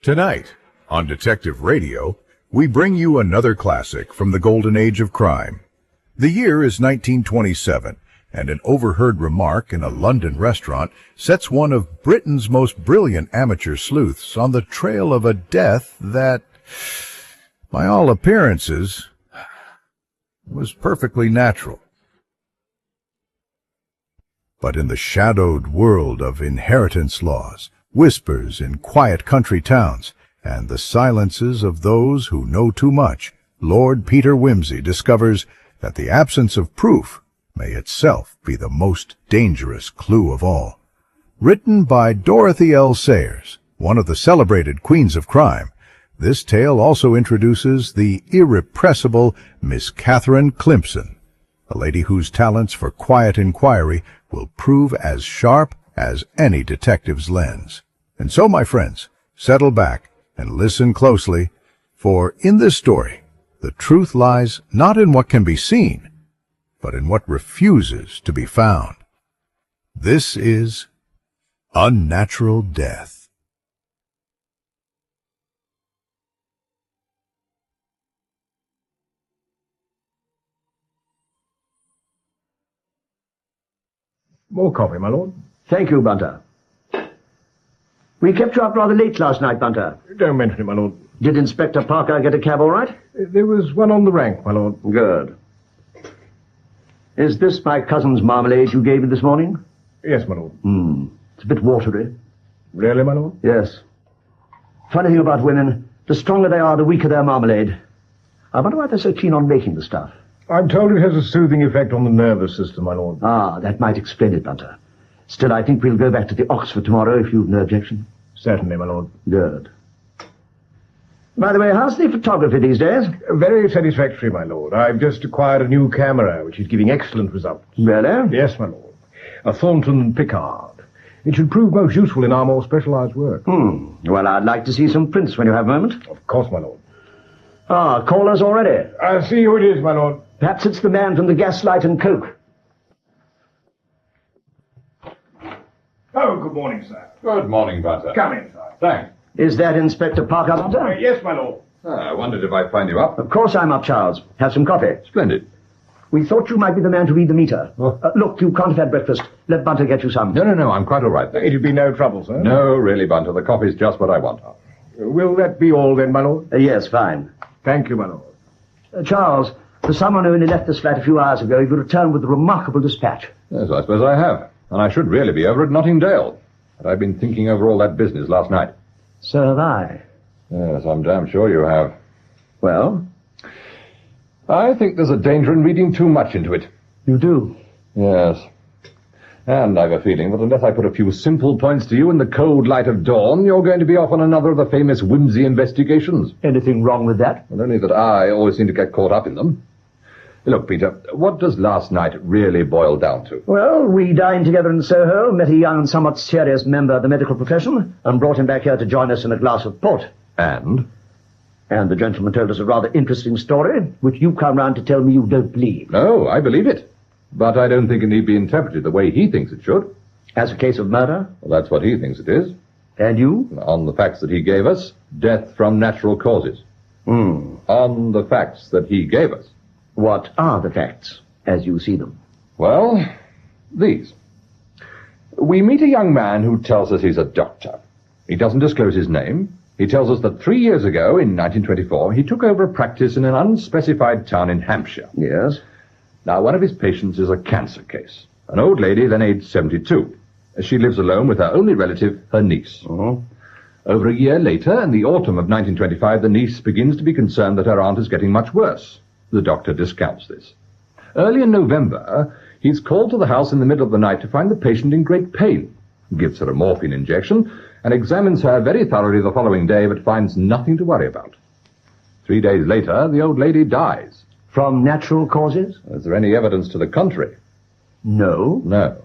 Tonight, on Detective Radio, we bring you another classic from the golden age of crime. The year is 1927, and an overheard remark in a London restaurant sets one of Britain's most brilliant amateur sleuths on the trail of a death that, by all appearances, was perfectly natural. But in the shadowed world of inheritance laws, whispers in quiet country towns, and the silences of those who know too much, Lord Peter Wimsey discovers that the absence of proof may itself be the most dangerous clue of all. Written by Dorothy L. Sayers, one of the celebrated queens of crime, this tale also introduces the irrepressible Miss Catherine Climpson, a lady whose talents for quiet inquiry will prove as sharp as any detective's lens. And so, my friends, settle back and listen closely, for in this story, the truth lies not in what can be seen, but in what refuses to be found. This is Unnatural Death. More coffee, my lord. Thank you, Bunter. We kept you up rather late last night, Bunter. Don't mention it, my lord. Did Inspector Parker get a cab all right? There was one on the rank, my lord. Good. Is this my cousin's marmalade you gave me this morning? Yes, my lord. It's a bit watery. Really, my lord? Yes. Funny thing about women, the stronger they are, the weaker their marmalade. I wonder why they're so keen on making the stuff. I'm told it has a soothing effect on the nervous system, my lord. Ah, that might explain it, Bunter. Still, I think we'll go back to the Oxford tomorrow if you've no objection. Certainly, my lord. Good. By the way, how's the photography these days? Very satisfactory, my lord. I've just acquired a new camera, which is giving excellent results. Really? Yes, my lord. A Thornton Pickard. It should prove most useful in our more specialized work. Well, I'd like to see some prints when you have a moment. Of course, my lord. Ah, callers already. I'll see who it is, my lord. Perhaps it's the man from the Gaslight and Coke. Oh, good morning, sir. Good morning, Bunter. Come in, sir. Thanks. Is that Inspector Parker, Bunter? Yes, my lord. I wondered if I'd find you up. Of course I'm up, Charles. Have some coffee. Splendid. We thought you might be the man to read the meter. Look, you can't have had breakfast. Let Bunter get you some. No, I'm quite all right, thanks. It'll be no trouble, sir. No, really, Bunter, the coffee's just what I want. Will that be all, then, my lord? Yes, fine. Thank you, my lord. Charles, for someone who only left this flat a few hours ago, you returned with remarkable dispatch. Yes, I suppose I have. And I should really be over at Notting Dale. But I've been thinking over all that business last night. So have I. Yes, I'm damn sure you have. Well? I think there's a danger in reading too much into it. You do? Yes. And I've a feeling that unless I put a few simple points to you in the cold light of dawn, you're going to be off on another of the famous Wimsey investigations. Anything wrong with that? Well, only that I always seem to get caught up in them. Look, Peter, what does last night really boil down to? Well, we dined together in Soho, met a young and somewhat serious member of the medical profession, and brought him back here to join us in a glass of port. And? And the gentleman told us a rather interesting story, which you come round to tell me you don't believe. No, I believe it. But I don't think it need be interpreted the way he thinks it should. As a case of murder? Well, that's what he thinks it is. And you? On the facts that he gave us, death from natural causes. On the facts that he gave us. What are the facts, as you see them? Well, these. We meet a young man who tells us he's a doctor. He doesn't disclose his name. He tells us that 3 years ago, in 1924, he took over a practice in an unspecified town in Hampshire. Yes? Now, one of his patients is a cancer case. An old lady, then aged 72. She lives alone with her only relative, her niece. Over a year later, in the autumn of 1925, the niece begins to be concerned that her aunt is getting much worse. The doctor discounts this. Early in November, he's called to the house in the middle of the night to find the patient in great pain, gives her a morphine injection, and examines her very thoroughly the following day, but finds nothing to worry about. 3 days later, the old lady dies. From natural causes? Is there any evidence to the contrary? No. No.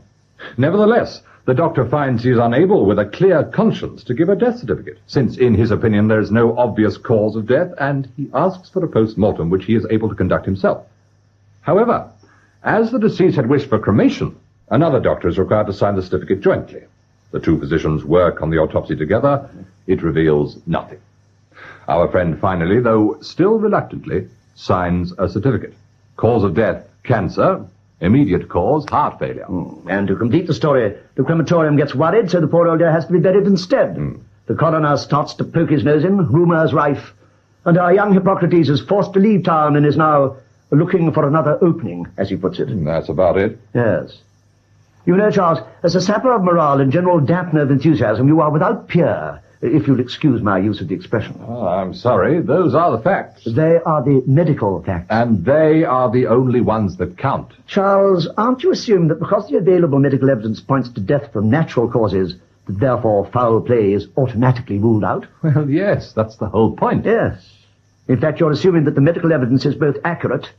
Nevertheless, the doctor finds he is unable, with a clear conscience, to give a death certificate, since, in his opinion, there is no obvious cause of death, and he asks for a post-mortem, which he is able to conduct himself. However, as the deceased had wished for cremation, another doctor is required to sign the certificate jointly. The two physicians work on the autopsy together, it reveals nothing. Our friend finally, though still reluctantly, signs a certificate. Cause of death, cancer. Immediate cause, heart failure. And to complete the story, the crematorium gets worried, so the poor old dear has to be buried instead. The coroner starts to poke his nose in, rumours rife, and our young Hippocrates is forced to leave town and is now looking for another opening, as he puts it. That's about it. Yes. You know, Charles, as a sapper of morale and general dampener of enthusiasm, you are without peer, if you'll excuse my use of the expression. Oh, I'm sorry. Those are the facts. They are the medical facts. And they are the only ones that count. Charles, aren't you assuming that because the available medical evidence points to death from natural causes, that therefore foul play is automatically ruled out? Well, yes, that's the whole point. Yes. In fact, you're assuming that the medical evidence is both accurate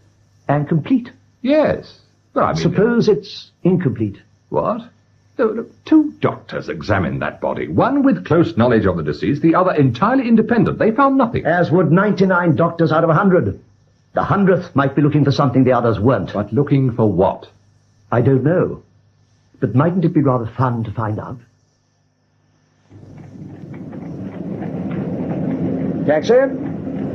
and complete. Yes. But I mean... Suppose it's incomplete. What? Look, 2 doctors examined that body. One with close knowledge of the deceased, the other entirely independent. They found nothing. As would 99 doctors out of 100. The 100th might be looking for something the others weren't. But looking for what? I don't know. But mightn't it be rather fun to find out? Taxi?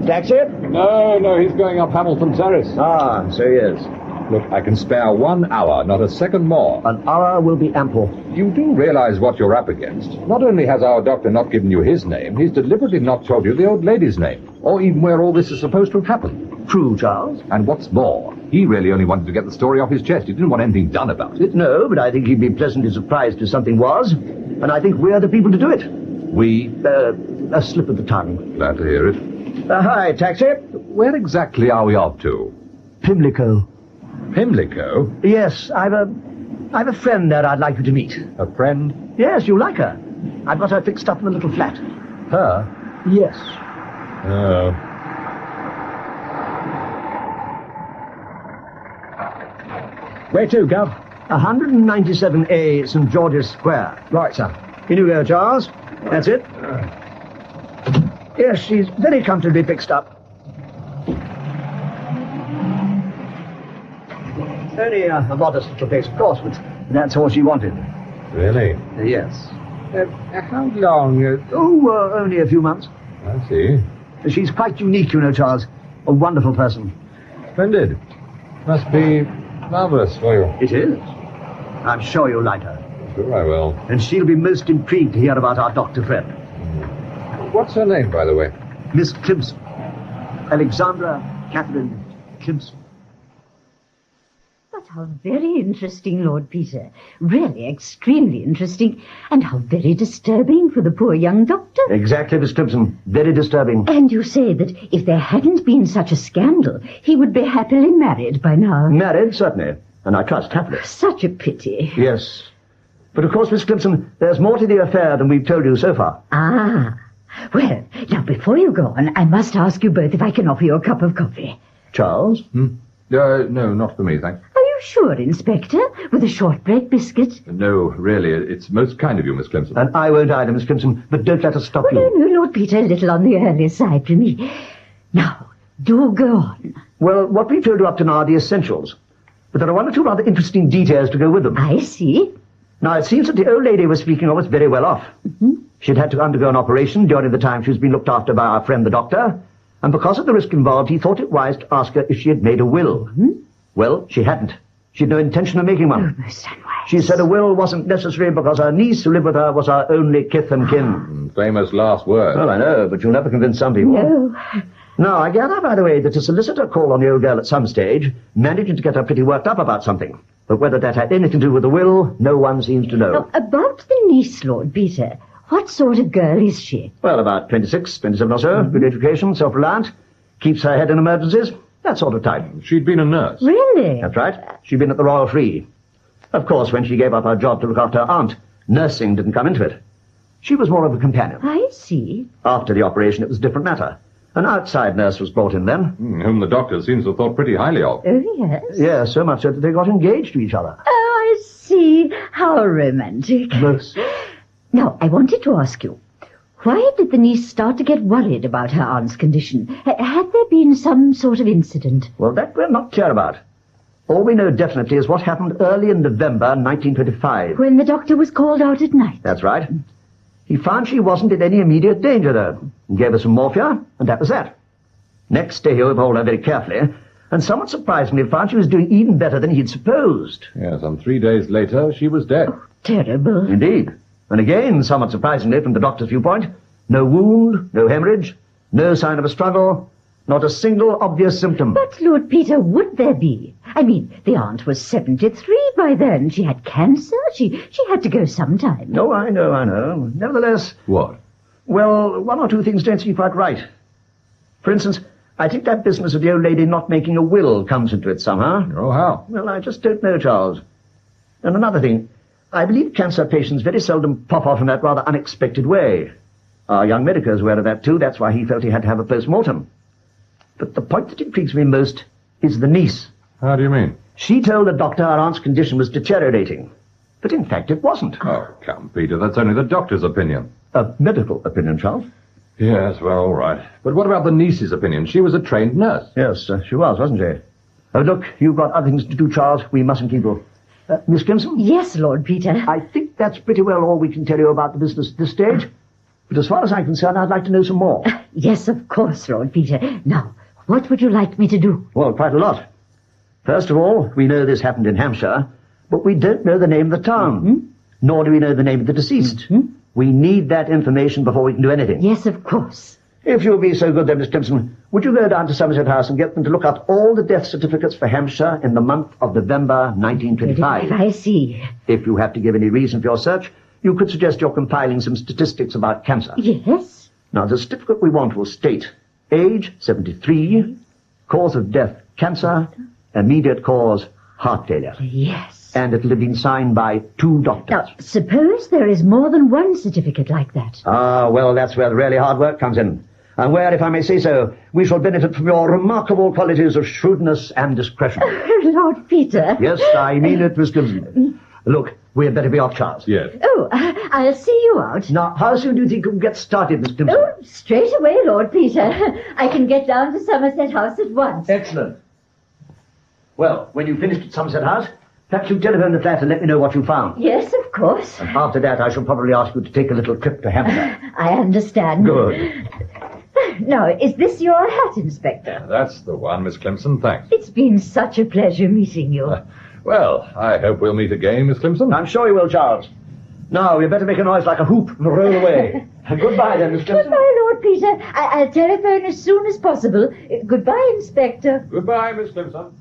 Taxi? No, he's going up Hamilton Terrace. Ah, so he is. Look, I can spare 1 hour, not a second more. An hour will be ample. You do realize what you're up against. Not only has our doctor not given you his name, he's deliberately not told you the old lady's name, or even where all this is supposed to have happened. True, Charles. And what's more, he really only wanted to get the story off his chest. He didn't want anything done about it. No, but I think he'd be pleasantly surprised if something was, and I think we're the people to do it. We? A slip of the tongue. Glad to hear it. Hi, taxi. Where exactly are we off to? Pimlico. Pimlico? Yes, I've a friend there I'd like you to meet. A friend? Yes, you like her. I've got her fixed up in the little flat. Her? Yes. Oh. Where to, Gov? 197A St. George's Square. Right, sir. In you go, Charles. That's it. Yes, she's very comfortably fixed up. Only a modest little place, of course, but that's all she wanted. Really? Yes. How long? Only a few months. I see. She's quite unique, you know, Charles. A wonderful person. Splendid. Must be marvelous for you. It is. I'm sure you'll like her. Sure I will. And she'll be most intrigued to hear about our doctor friend. What's her name, by the way? Miss Clemson. Alexandra Catherine Clemson. But how very interesting, Lord Peter. Really extremely interesting. And how very disturbing for the poor young doctor. Exactly, Miss Clemson. Very disturbing. And you say that if there hadn't been such a scandal, he would be happily married by now. Married, certainly. And I trust happily. Such a pity. Yes. But of course, Miss Clemson, there's more to the affair than we've told you so far. Ah. Well, now before you go on, I must ask you both if I can offer you a cup of coffee. Charles? No, not for me, thanks. Are you sure, Inspector? With a shortbread biscuit? No, really, it's most kind of you, Miss Clemson. And I won't either, Miss Clemson, but don't let us stop you. No, Lord Peter, a little on the early side for me. Now, do go on. Well, what we've told you up to now are the essentials. But there are 1 or 2 rather interesting details to go with them. I see. Now, it seems that the old lady we're speaking of was very well off. She'd had to undergo an operation during the time she's been looked after by our friend the doctor, and because of the risk involved, he thought it wise to ask her if she had made a will. Well, she hadn't. She'd no intention of making one. Oh, most unwise. She said a will wasn't necessary because her niece who lived with her was her only kith and kin. Famous last word. Well, I know, but you'll never convince some people. No. Now, I gather, by the way, that a solicitor called on the old girl at some stage, managing to get her pretty worked up about something. But whether that had anything to do with the will, no one seems to know. Now, about the niece, Lord Peter, what sort of girl is she? Well, about 26, 27 or so, good education, self-reliant, keeps her head in emergencies, that sort of type. She'd been a nurse. Really? That's right. She'd been at the Royal Free. Of course, when she gave up her job to look after her aunt, nursing didn't come into it. She was more of a companion. I see. After the operation, it was a different matter. An outside nurse was brought in then. Whom the doctor seems to have thought pretty highly of. Oh, yes? Yeah, so much so that they got engaged to each other. Oh, I see. How romantic. Most. Now, I wanted to ask you, why did the niece start to get worried about her aunt's condition? Had there been some sort of incident? Well, that we're not clear about. All we know definitely is what happened early in November 1925. When the doctor was called out at night? That's right. He found she wasn't in any immediate danger, though, and gave her some morphia, and that was that. Next day he overhauled her very carefully, and somewhat surprisingly found she was doing even better than he'd supposed. Yes, and 3 days later, she was dead. Terrible. Indeed. And again, somewhat surprisingly from the doctor's viewpoint, no wound, no hemorrhage, no sign of a struggle, not a single obvious symptom. But, Lord Peter, would there be? I mean, the aunt was 73 by then. She had cancer. She had to go sometime. No, I know. Nevertheless... What? Well, one or two things don't seem quite right. For instance, I think that business of the old lady not making a will comes into it somehow. Oh, how? Well, I just don't know, Charles. And another thing, I believe cancer patients very seldom pop off in that rather unexpected way. Our young medico's aware of that, too. That's why he felt he had to have a post-mortem. But the point that intrigues me most is the niece. How do you mean? She told the doctor our aunt's condition was deteriorating. But in fact, it wasn't. Oh, come, Peter, that's only the doctor's opinion. A medical opinion, Charles. Yes, well, all right. But what about the niece's opinion? She was a trained nurse. Yes, she was, wasn't she? Oh, look, you've got other things to do, Charles. We mustn't keep you. Miss Crimson? Yes, Lord Peter. I think that's pretty well all we can tell you about the business at this stage. But as far as I'm concerned, I'd like to know some more. Yes, of course, Lord Peter. Now, what would you like me to do? Well, quite a lot. First of all, we know this happened in Hampshire, but we don't know the name of the town. Nor do we know the name of the deceased. We need that information before we can do anything. Yes, of course. If you'll be so good then, Miss Crimson, would you go down to Somerset House and get them to look up all the death certificates for Hampshire in the month of November 1925? I see. If you have to give any reason for your search, you could suggest you're compiling some statistics about cancer. Yes? Now, the certificate we want will state age, 73, cause of death, cancer, immediate cause, heart failure. Yes. And it'll have been signed by 2 doctors. Now, suppose there is more than one certificate like that. Ah, well, that's where the really hard work comes in. And where, if I may say so, we shall benefit from your remarkable qualities of shrewdness and discretion. Lord Peter. Yes, I mean it, Miss Crimson. Look, we'd better be off, Charles. Yes. Oh, I'll see you out. Now, how soon do you think you can get started, Miss Crimson? Oh, straight away, Lord Peter. I can get down to Somerset House at once. Excellent. Well, when you've finished at Somerset House, perhaps you telephone the flat and let me know what you found. Yes, of course. And after that, I shall probably ask you to take a little trip to Hampshire. I understand. Good. Now, is this your hat, Inspector? That's the one, Miss Clemson, thanks. It's been such a pleasure meeting you. Well, I hope we'll meet again, Miss Clemson. I'm sure you will, Charles. Now, we'd better make a noise like a hoop and roll away. Goodbye, then, Miss Clemson. Goodbye, Lord Peter. I'll telephone as soon as possible. Goodbye, Inspector. Goodbye, Miss Clemson.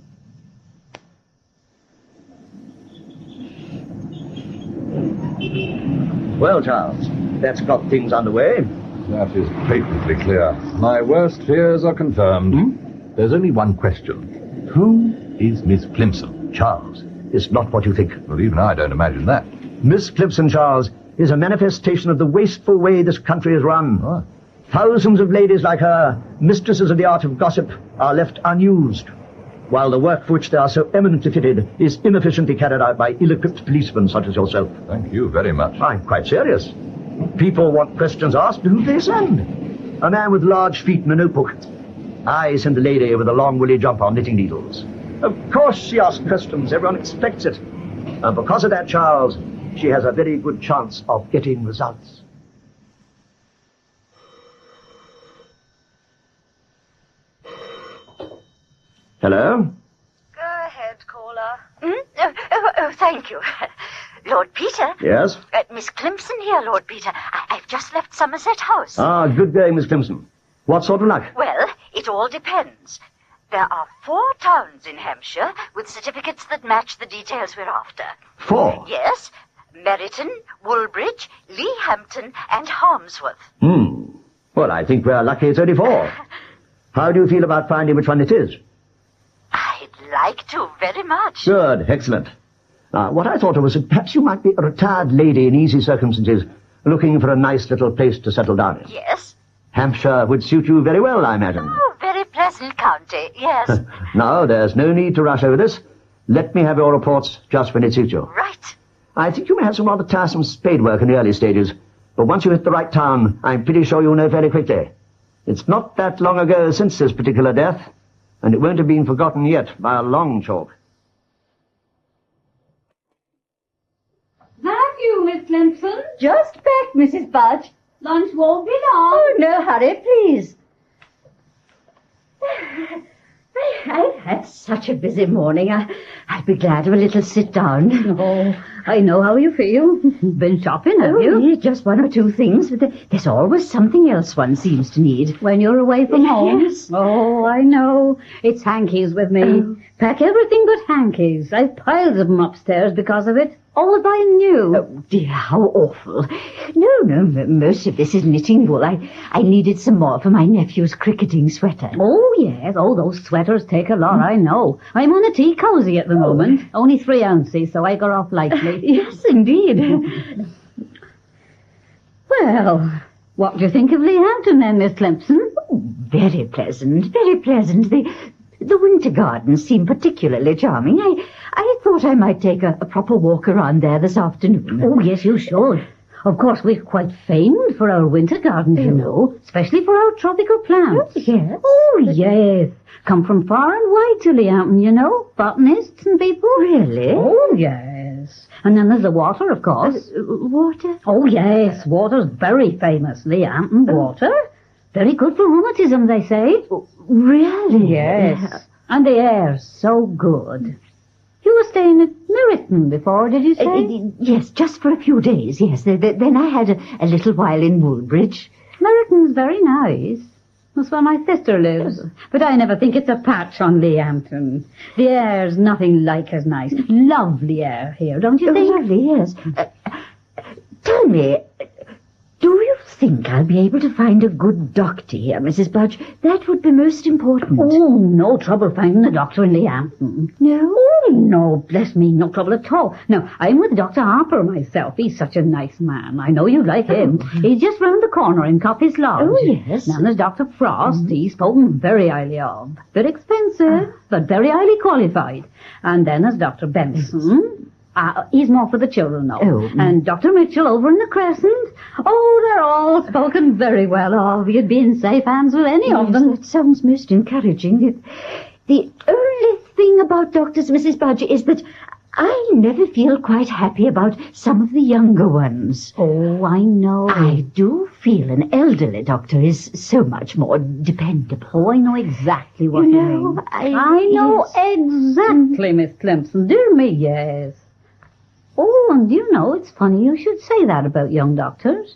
Well, Charles, that's got things underway. That is patently clear. My worst fears are confirmed. There's only one question. Who is Miss Clemson? Charles, it's not what you think. Well, even I don't imagine that. Miss Clemson, Charles, is a manifestation of the wasteful way this country is run. Oh. Thousands of ladies like her, mistresses of the art of gossip, are left unused, while the work for which they are so eminently fitted is inefficiently carried out by ill-equipped policemen such as yourself. Thank you very much. I'm quite serious. People want questions asked, who do they send? A man with large feet and a notebook. I send a lady with a long woolly jumper on knitting needles. Of course she asks questions. Everyone expects it. And because of that, Charles, she has a very good chance of getting results. Hello? Go ahead, caller. Oh, thank you. Lord Peter? Yes? Miss Clemson here, Lord Peter. I've just left Somerset House. Ah, good day, Miss Clemson. What sort of luck? Well, it all depends. There are 4 towns in Hampshire with certificates that match the details we're after. 4? Yes. Meryton, Woolbridge, Leehampton, and Harmsworth. Well, I think we're lucky it's only 4. How do you feel about finding which one it is? I'd like to very much. Good, excellent. What I thought of was that perhaps you might be a retired lady in easy circumstances, looking for a nice little place to settle down in. Yes. Hampshire would suit you very well, I imagine. Oh, very pleasant county, yes. Now, there's no need to rush over this. Let me have your reports just when it suits you. Right. I think you may have some rather tiresome spade work in the early stages, but once you hit the right town, I'm pretty sure you'll know fairly quickly. It's not that long ago since this particular death, and it won't have been forgotten yet by a long chalk. Matthew! you, Miss Clemson. Just back, Mrs. Budge. Lunch won't be long. Oh, no hurry, please. I've had such a busy morning. I'd be glad of a little sit down. Oh, I know how you feel. Been shopping, have you? Yeah, just one or two things, but there's always something else one seems to need. When you're away from home? Yes. Oh, I know. It's hankies with me. Oh. Pack everything but hankies. I've piles of them upstairs because of it. Always buying new. Oh, dear, how awful. No, most of this is knitting wool. I needed some more for my nephew's cricketing sweater. Oh, yes. Oh, those sweaters take a lot, I know. I'm on a tea cosy at the moment. Only 3 ounces, so I got off lightly. Yes, indeed. Well, what do you think of Lehampton then, Miss Clemson? Very pleasant, very pleasant. The winter gardens seem particularly charming. I thought I might take a proper walk around there this afternoon. Oh, yes, you should. Of course, we're quite famed for our winter gardens, you know, especially for our tropical plants. Oh, yes. Oh, yes. Come from far and wide to Lehampton, you know, botanists and people. Really? Oh, yes. And then there's the water, of course. Water? Oh, yes, water's very famous, Lehampton water. Very good for rheumatism, they say. Really? Yes. And the air's so good. You were staying at Meryton before, did you say? Yes, just for a few days, yes. Then I had a little while in Woolbridge. Meryton's very nice. That's where my sister lives. But I never think it's a patch on Lehampton. The air's nothing like as nice. Lovely air here, don't you think? Lovely, yes. Tell me, do you think I'll be able to find a good doctor here, Mrs. Budge? That would be most important. Oh, no trouble finding a doctor in Lehampton. No? Oh, no, bless me, no trouble at all. Now, I'm with Dr. Harper myself. He's such a nice man. I know you'd like him. He's just round the corner in Coppice Lodge. Oh, yes. Now, there's Dr. Frost. He's spoken very highly of. Bit expensive, but very highly qualified. And then there's Dr. Benson. He's more for the children, though. Oh. And Dr. Mitchell over in the Crescent. Oh, they're all spoken very well of. You'd be in safe hands with any of them. That sounds most encouraging. The only thing about doctors, Mrs. Budge, is that I never feel quite happy about some of the younger ones. Oh, I know. I do feel an elderly doctor is so much more dependable. Oh, I know exactly what you mean. I know exactly, Miss Clemson. Dear me, yes. Oh, and you know, it's funny you should say that about young doctors.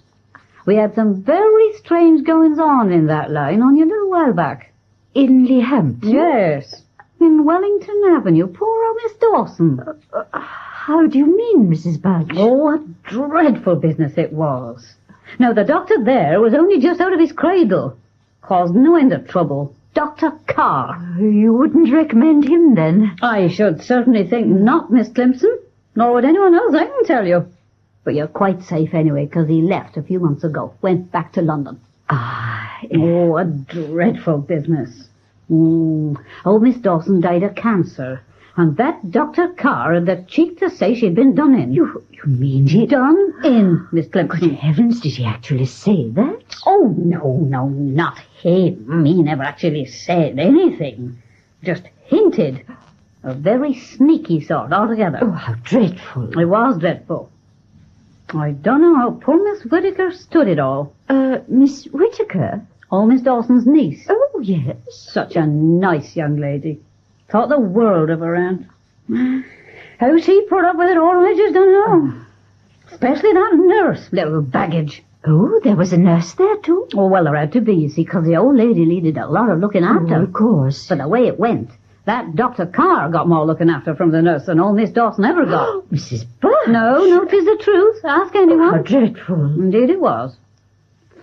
We had some very strange goings-on in that line only a little while back. In Lehampton? Yes. In Wellington Avenue. Poor old Miss Dawson. How do you mean, Mrs. Budge? Oh, a dreadful business it was. Now, the doctor there was only just out of his cradle. Caused no end of trouble. Dr. Carr. You wouldn't recommend him, then? I should certainly think not, Miss Clemson. Nor would anyone else, I can tell you. But you're quite safe anyway, because he left a few months ago. Went back to London. Oh, a dreadful business. Old Miss Dawson died of cancer. And that Dr. Carr had the cheek to say she'd been done in. You mean he... Done in, Miss Clemson. Good heavens, did he actually say that? Oh, no, not him. He never actually said anything. Just hinted. A very sneaky sort altogether. Oh, how dreadful. It was dreadful. I don't know how poor Miss Whittaker stood it all. Miss Whittaker? Oh, Miss Dawson's niece. Oh, yes. Such a nice young lady. Thought the world of her aunt. How she put up with it all, I just don't know. Especially that nurse, little baggage. Oh, there was a nurse there, too? Oh, well, there had to be, you see, because the old lady needed a lot of looking after. Oh, of course. But the way it went, that Dr. Carr got more looking after from the nurse than old Miss Dawson ever got. Mrs. Budge? No, 'tis the truth. Ask anyone. How dreadful. Indeed it was.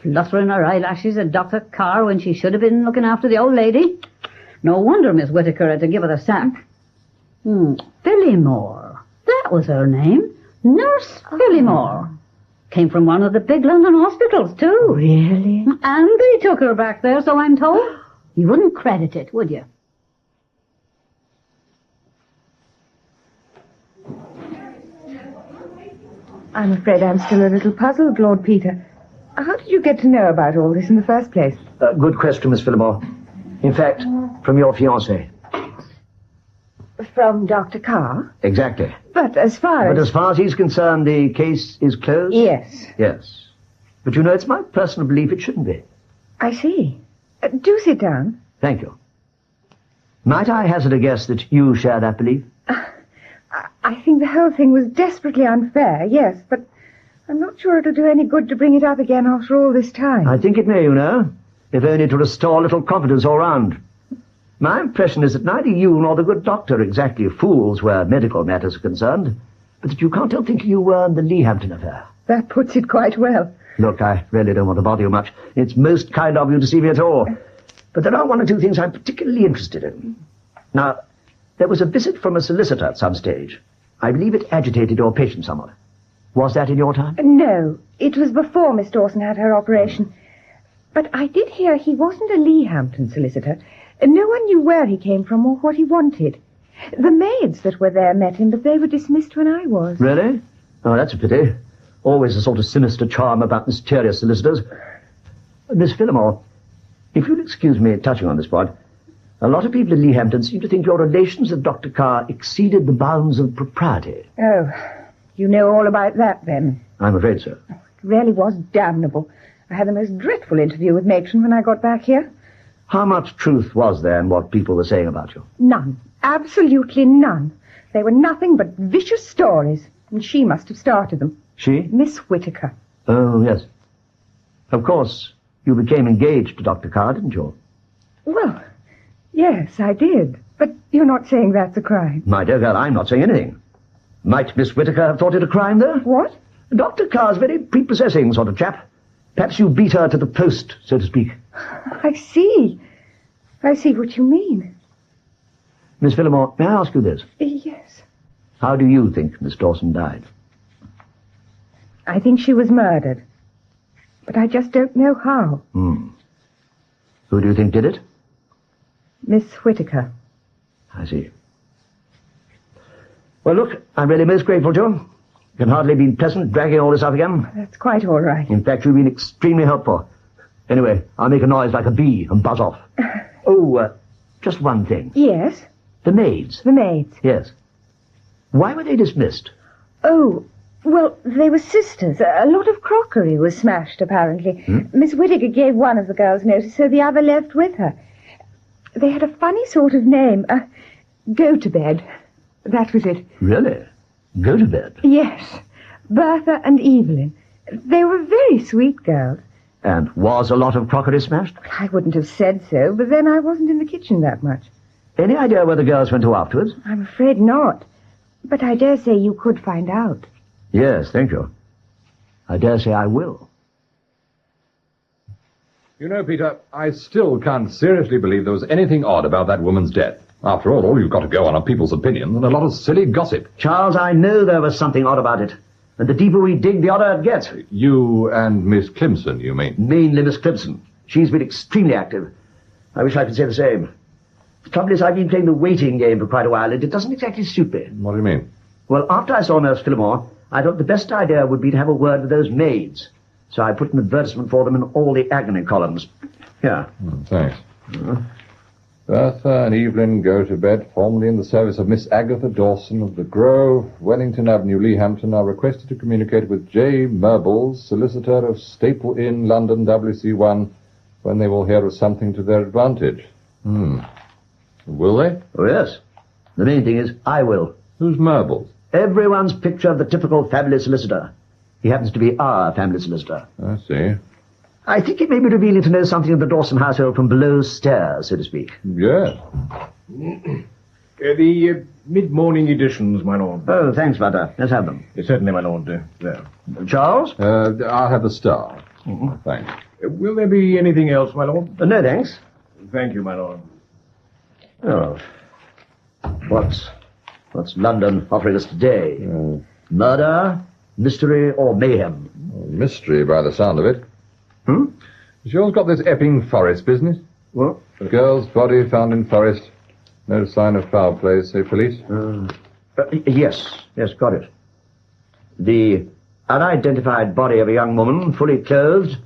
Fluttering her eyelashes at Dr. Carr when she should have been looking after the old lady. No wonder Miss Whittaker had to give her the sack. Phillimore. That was her name. Nurse Phillimore. Came from one of the big London hospitals, too. Really? And they took her back there, so I'm told. You wouldn't credit it, would you? I'm afraid I'm still a little puzzled, Lord Peter. How did you get to know about all this in the first place? Good question, Miss Phillimore. In fact, from your fiancé. from Dr. Carr? Exactly. But as far as... But as far as he's concerned, the case is closed? Yes. Yes. But you know, it's my personal belief it shouldn't be. I see. Do sit down. Thank you. Might I hazard a guess that you share that belief? I think the whole thing was desperately unfair, yes, but I'm not sure it'll do any good to bring it up again after all this time. I think it may, you know, if only to restore a little confidence all round. My impression is that neither you nor the good doctor are exactly fools where medical matters are concerned, but that you can't help thinking you were in the Leehampton affair. That puts it quite well. Look, I really don't want to bother you much. It's most kind of you to see me at all. But there are one or two things I'm particularly interested in. Now, there was a visit from a solicitor at some stage. I believe it agitated your patient somewhat. Was that in your time? No, it was before Miss Dawson had her operation. But I did hear he wasn't a Leehampton solicitor. No one knew where he came from or what he wanted. The maids that were there met him, but they were dismissed when I was. Really? Oh, that's a pity. Always a sort of sinister charm about mysterious solicitors. Miss Phillimore, if you'll excuse me touching on this point, a lot of people in Leehampton seem to think your relations with Dr. Carr exceeded the bounds of propriety. Oh, you know all about that, then? I'm afraid so. It really was damnable. I had the most dreadful interview with Matron when I got back here. How much truth was there in what people were saying about you? None. Absolutely none. They were nothing but vicious stories, and she must have started them. She? Miss Whittaker. Oh, yes. Of course, you became engaged to Dr. Carr, didn't you? Well, yes, I did. But you're not saying that's a crime. My dear girl, I'm not saying anything. Might Miss Whittaker have thought it a crime, though? What? Dr. Carr's a very prepossessing sort of chap. Perhaps you beat her to the post, so to speak. I see. I see what you mean. Miss Phillimore, may I ask you this? Yes. How do you think Miss Dawson died? I think she was murdered. But I just don't know how. Who do you think did it? Miss Whittaker. I see. Well, look, I'm really most grateful to you. It can hardly be pleasant dragging all this up again. That's quite all right. In fact, you've been extremely helpful. Anyway, I'll make a noise like a bee and buzz off. Just one thing. Yes? The maids. The maids. Yes. Why were they dismissed? Oh, well, they were sisters. A lot of crockery was smashed, apparently. Miss Whittaker gave one of the girls notice, so the other left with her. They had a funny sort of name. Go to bed. That was it. Really? Go to bed? Yes. Bertha and Evelyn. They were very sweet girls. And was a lot of crockery smashed? I wouldn't have said so, but then I wasn't in the kitchen that much. Any idea where the girls went to afterwards? I'm afraid not. But I dare say you could find out. Yes, thank you. I dare say I will. You know, Peter, I still can't seriously believe there was anything odd about that woman's death. After all you've got to go on are people's opinions and a lot of silly gossip. Charles, I know there was something odd about it. And the deeper we dig, the odder it gets. You and Miss Clemson, you mean? Mainly Miss Clemson. She's been extremely active. I wish I could say the same. The trouble is I've been playing the waiting game for quite a while, and it doesn't exactly suit me. What do you mean? Well, after I saw Nurse Phillimore, I thought the best idea would be to have a word with those maids. So I put an advertisement for them in all the agony columns. Here. Thanks. Bertha and Evelyn go to bed, formerly in the service of Miss Agatha Dawson of the Grove, Wellington Avenue, Leehampton, are requested to communicate with J. Merbles, solicitor of Staple Inn, London, WC1, when they will hear of something to their advantage. Will they? Oh, yes. The main thing is, I will. Who's Merbles? Everyone's picture of the typical family solicitor. He happens to be our family solicitor. I see. I think it may be revealing to know something of the Dawson household from below stairs, so to speak. Yes. The mid-morning editions, my lord. Oh, thanks, Butter. Let's have them. Certainly, my lord. There. Charles? I'll have the Star. Thanks. Will there be anything else, my lord? No, thanks. Thank you, my lord. Oh. What's London offering us today? Murder, mystery, or mayhem? Mystery, by the sound of it. Has yours got this Epping Forest business? What? A girl's body found in forest. No sign of foul play, say police. Yes, got it. The unidentified body of a young woman, fully clothed,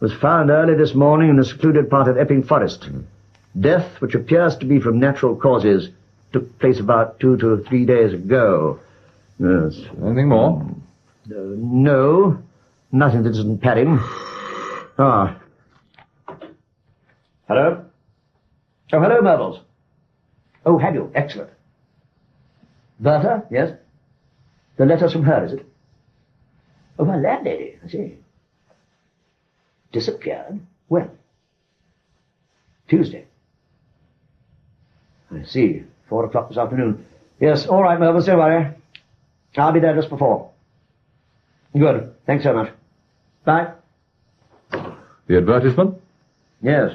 was found early this morning in a secluded part of Epping Forest. Death, which appears to be from natural causes, took place about 2 to 3 days ago. Yes. Anything more? No, nothing that isn't padding. Ah. Hello? Oh, hello, Myrtles. Oh, have you? Excellent. Bertha? Yes? The letter's from her, is it? Oh, my landlady, I see. Disappeared? When? Tuesday. I see. 4 o'clock this afternoon. Yes, all right, Myrtles, don't worry. I'll be there just before. Good. Thanks so much. Bye. The advertisement? Yes.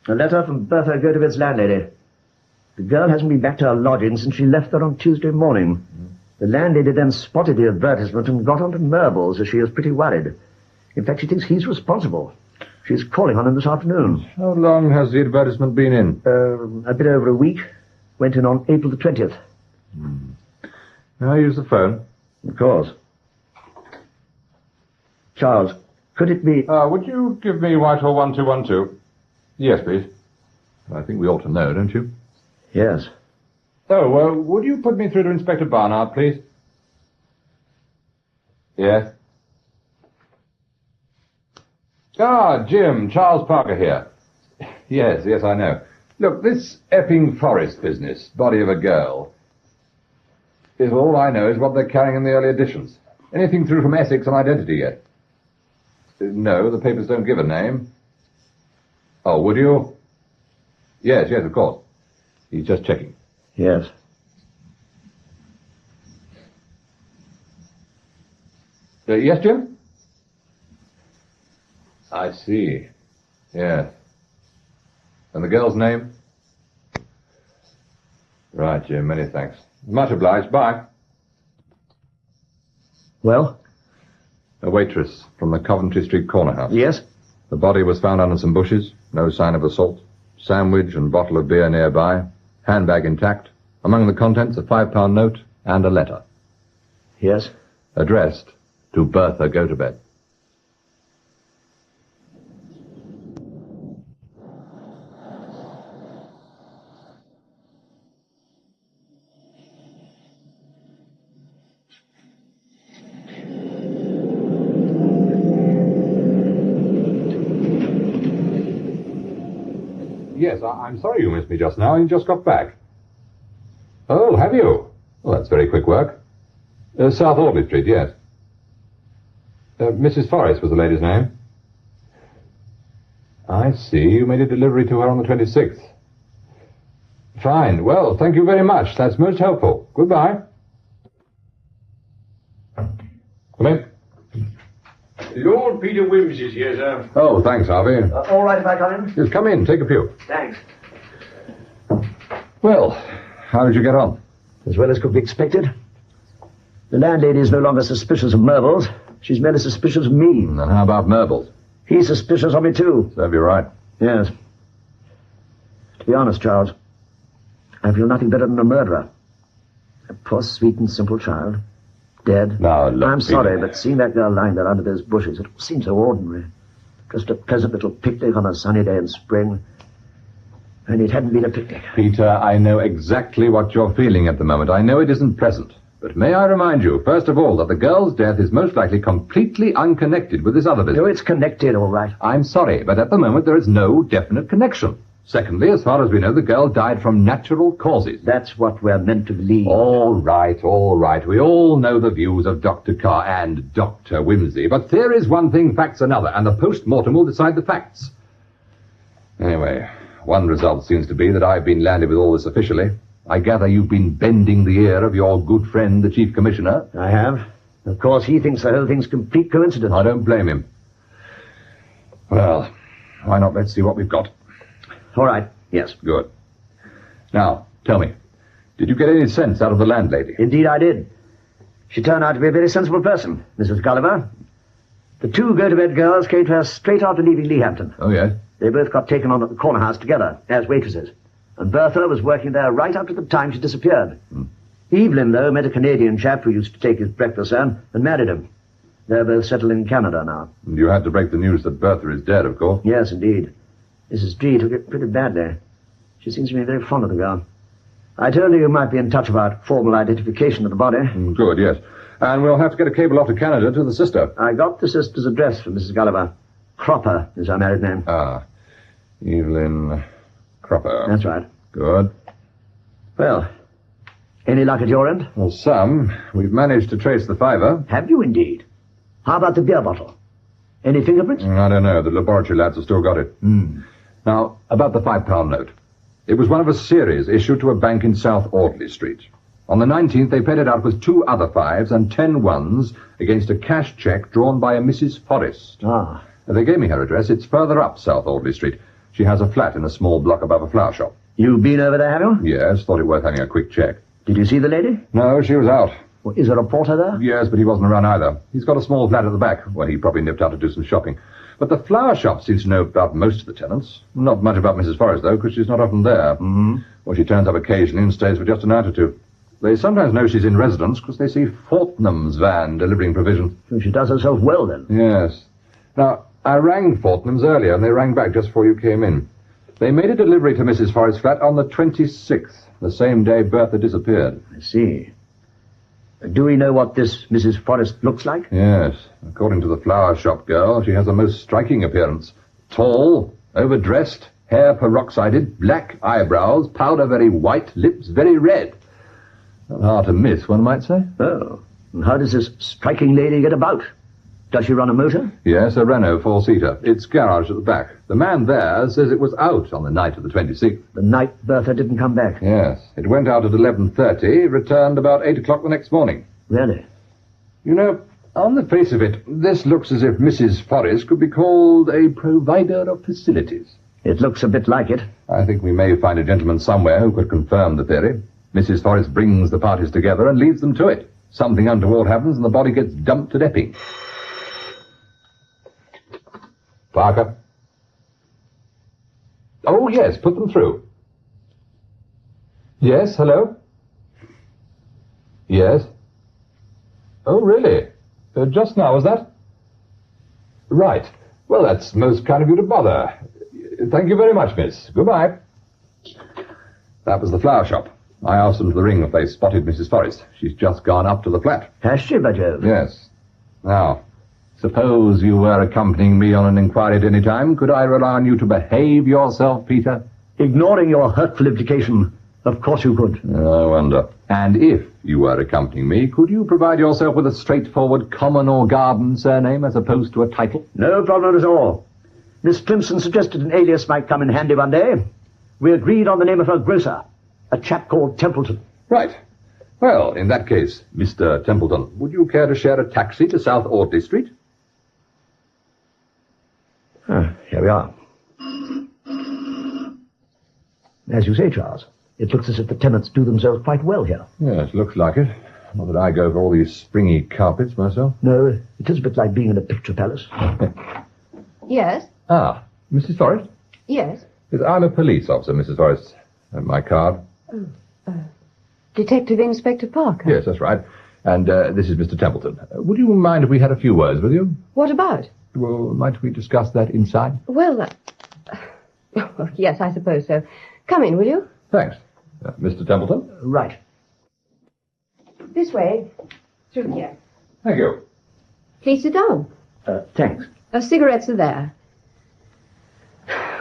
A letter from Bertha Gotobed's landlady. The girl hasn't been back to her lodging since she left there on Tuesday morning. The landlady then spotted the advertisement and got on to Myrtles, as she is pretty worried. In fact, she thinks he's responsible. She's calling on him this afternoon. How long has the advertisement been in? A bit over a week. Went in on April the 20th. May I use the phone? Of course. Charles, could it be... Would you give me Whitehall 1212? Yes, please. I think we ought to know, don't you? Yes. Oh, would you put me through to Inspector Barnard, please? Yes. Ah, Jim, Charles Parker here. Yes, I know. Look, this Epping Forest business, body of a girl, is all I know is what they're carrying in the early editions. Anything through from Essex on identity yet? No, the papers don't give a name. Oh, would you? Yes, of course. He's just checking. Yes. Yes, Jim? I see. Yes. And the girl's name? Right, Jim, many thanks. Much obliged. Bye. Well? A waitress from the Coventry Street corner house. Yes? The body was found under some bushes. No sign of assault. Sandwich and bottle of beer nearby. Handbag intact. Among the contents, a £5 note and a letter. Yes? Addressed to Bertha Gotobed. Yes, I'm sorry you missed me just now. You just got back. Oh, have you? Well, that's very quick work. South Audley Street, yes. Mrs. Forrest was the lady's name. I see. You made a delivery to her on the 26th. Fine. Well, thank you very much. That's most helpful. Goodbye. Come in. Lord Peter Wimsey's here, sir. Oh, thanks, Harvey. All right if I come in? Just come in. Take a few. Thanks. Well, how did you get on? As well as could be expected. The landlady is no longer suspicious of Myrtles. She's merely suspicious of me. And how about Myrtles? He's suspicious of me, too. Serve you right. Yes. To be honest, Charles, I feel nothing better than a murderer. A poor, sweet and simple child. Dead. Now, look, I'm sorry, Peter. but seeing that girl lying there under those bushes, it seems so ordinary. Just a pleasant little picnic on a sunny day in spring. And it hadn't been a picnic. Peter, I know exactly what you're feeling at the moment. I know it isn't pleasant. But may I remind you, first of all, that the girl's death is most likely completely unconnected with this other business. No, it's connected, all right. I'm sorry, but at the moment there is no definite connection. Secondly, as far as we know, the girl died from natural causes. That's what we're meant to believe. All right. We all know the views of Dr. Carr and Dr. Wimsey, but theory is one thing, facts another, and the post-mortem will decide the facts. Anyway, one result seems to be that I've been landed with all this officially. I gather you've been bending the ear of your good friend, the Chief Commissioner. I have. Of course, he thinks the whole thing's complete coincidence. I don't blame him. Well, why not let's see what we've got. All right, yes. Good. Now, tell me, did you get any sense out of the landlady? Indeed I did. She turned out to be a very sensible person, Mrs. Gulliver. The two go-to-bed girls came to her straight after leaving Leahampton. Oh, yes? They both got taken on at the corner house together, as waitresses. And Bertha was working there right up to the time she disappeared. Evelyn, though, met a Canadian chap who used to take his breakfast there and married him. They're both settled in Canada now. And you had to break the news that Bertha is dead, of course. Yes, indeed. Mrs. G took it pretty badly. She seems to be very fond of the girl. I told you might be in touch about formal identification of the body. Good, yes. And we'll have to get a cable off to Canada to the sister. I got the sister's address from Mrs. Gulliver. Cropper is her married name. Ah, Evelyn Cropper. That's right. Good. Well, any luck at your end? Well, some. We've managed to trace the fiver. Have you indeed? How about the beer bottle? Any fingerprints? I don't know. The laboratory lads have still got it. Now, about the £5 note. It was one of a series issued to a bank in South Audley Street. On the 19th, they paid it out with 2 other 5s and 10 1s against a cash cheque drawn by a Mrs. Forrest. Ah. They gave me her address. It's further up South Audley Street. She has a flat in a small block above a flower shop. You've been over there, have you? Yes, thought it worth having a quick check. Did you see the lady? No, she was out. Well, is there a porter there? Yes, but he wasn't around either. He's got a small flat at the back, where he probably nipped out to do some shopping. But the flower shop seems to know about most of the tenants. Not much about Mrs. Forrest, though, because she's not often there. Or she turns up occasionally and stays for just a night or two. They sometimes know she's in residence because they see Fortnum's van delivering provisions. So she does herself well, then. Yes. Now, I rang Fortnum's earlier, and they rang back just before you came in. They made a delivery to Mrs. Forrest's flat on the 26th, the same day Bertha disappeared. I see. Do we know what this Mrs. Forrest looks like? Yes. According to the flower shop girl, she has a most striking appearance. Tall, overdressed, hair peroxided, black eyebrows, powder very white, lips very red. Not hard to miss, one might say. Oh. And how does this striking lady get about? Does she run a motor? Yes, a Renault 4-seater. It's garaged at the back. The man there says it was out on the night of the 26th. The night Bertha didn't come back? Yes. It went out at 11:30, returned about 8 o'clock the next morning. Really? You know, on the face of it, this looks as if Mrs. Forrest could be called a provider of facilities. It looks a bit like it. I think we may find a gentleman somewhere who could confirm the theory. Mrs. Forrest brings the parties together and leads them to it. Something untoward happens and the body gets dumped at Epping. Parker? Oh, yes, put them through. Yes, hello? Yes? Oh, really? Just now, was that? Right. Well, that's most kind of you to bother. Thank you very much, miss. Goodbye. That was the flower shop. I asked them to the ring if they spotted Mrs. Forrest. She's just gone up to the flat. Has she, by Jove? Yes. Now, suppose you were accompanying me on an inquiry at any time. Could I rely on you to behave yourself, Peter? Ignoring your hurtful implication, of course you could. I wonder. And if you were accompanying me, could you provide yourself with a straightforward common or garden surname as opposed to a title? No problem at all. Miss Clemson suggested an alias might come in handy one day. We agreed on the name of her grocer, a chap called Templeton. Right. Well, in that case, Mr. Templeton, would you care to share a taxi to South Audley Street? Here we are. As you say, Charles, it looks as if the tenants do themselves quite well here. Yes, looks like it. Not that I go for all these springy carpets myself. No, it is a bit like being in a picture palace. Yes? Ah, Mrs. Forrest? Yes. Yes, I'm a police officer, Mrs. Forrest. My card. Detective Inspector Parker? Yes, that's right. And this is Mr. Templeton. Would you mind if we had a few words with you? What about? Well, might we discuss that inside? Well, yes, I suppose so. Come in, will you? Thanks. Mr. Templeton? Right. This way. Through here. Thank you. Please sit down. Thanks. Cigarettes are there.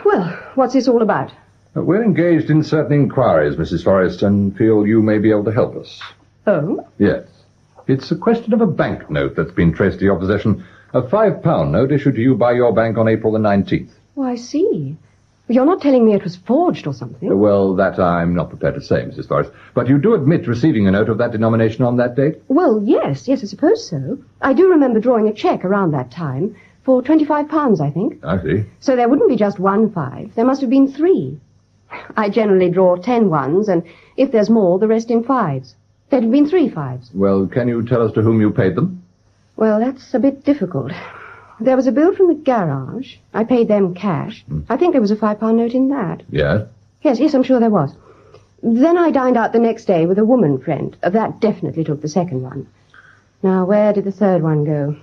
Well, what's this all about? We're engaged in certain inquiries, Mrs. Forrest, and feel you may be able to help us. Oh? Yes. It's a question of a banknote that's been traced to your possession. A £5 note issued to you by your bank on April the 19th. Oh, I see. You're not telling me it was forged or something? Well, that I'm not prepared to say, Mrs. Forrest. But you do admit receiving a note of that denomination on that date? Well, yes, I suppose so. I do remember drawing a cheque around that time for £25, I think. I see. So there wouldn't be just 1 5. There must have been 3. I generally draw 10 1s, and if there's more, the rest in 5s. There'd have been 3 5s. Well, can you tell us to whom you paid them? Well, that's a bit difficult. There was a bill from the garage. I paid them cash. I think there was a £5 note in that. Yes? Yes, I'm sure there was. Then I dined out the next day with a woman friend. That definitely took the second one. Now, where did the third one go?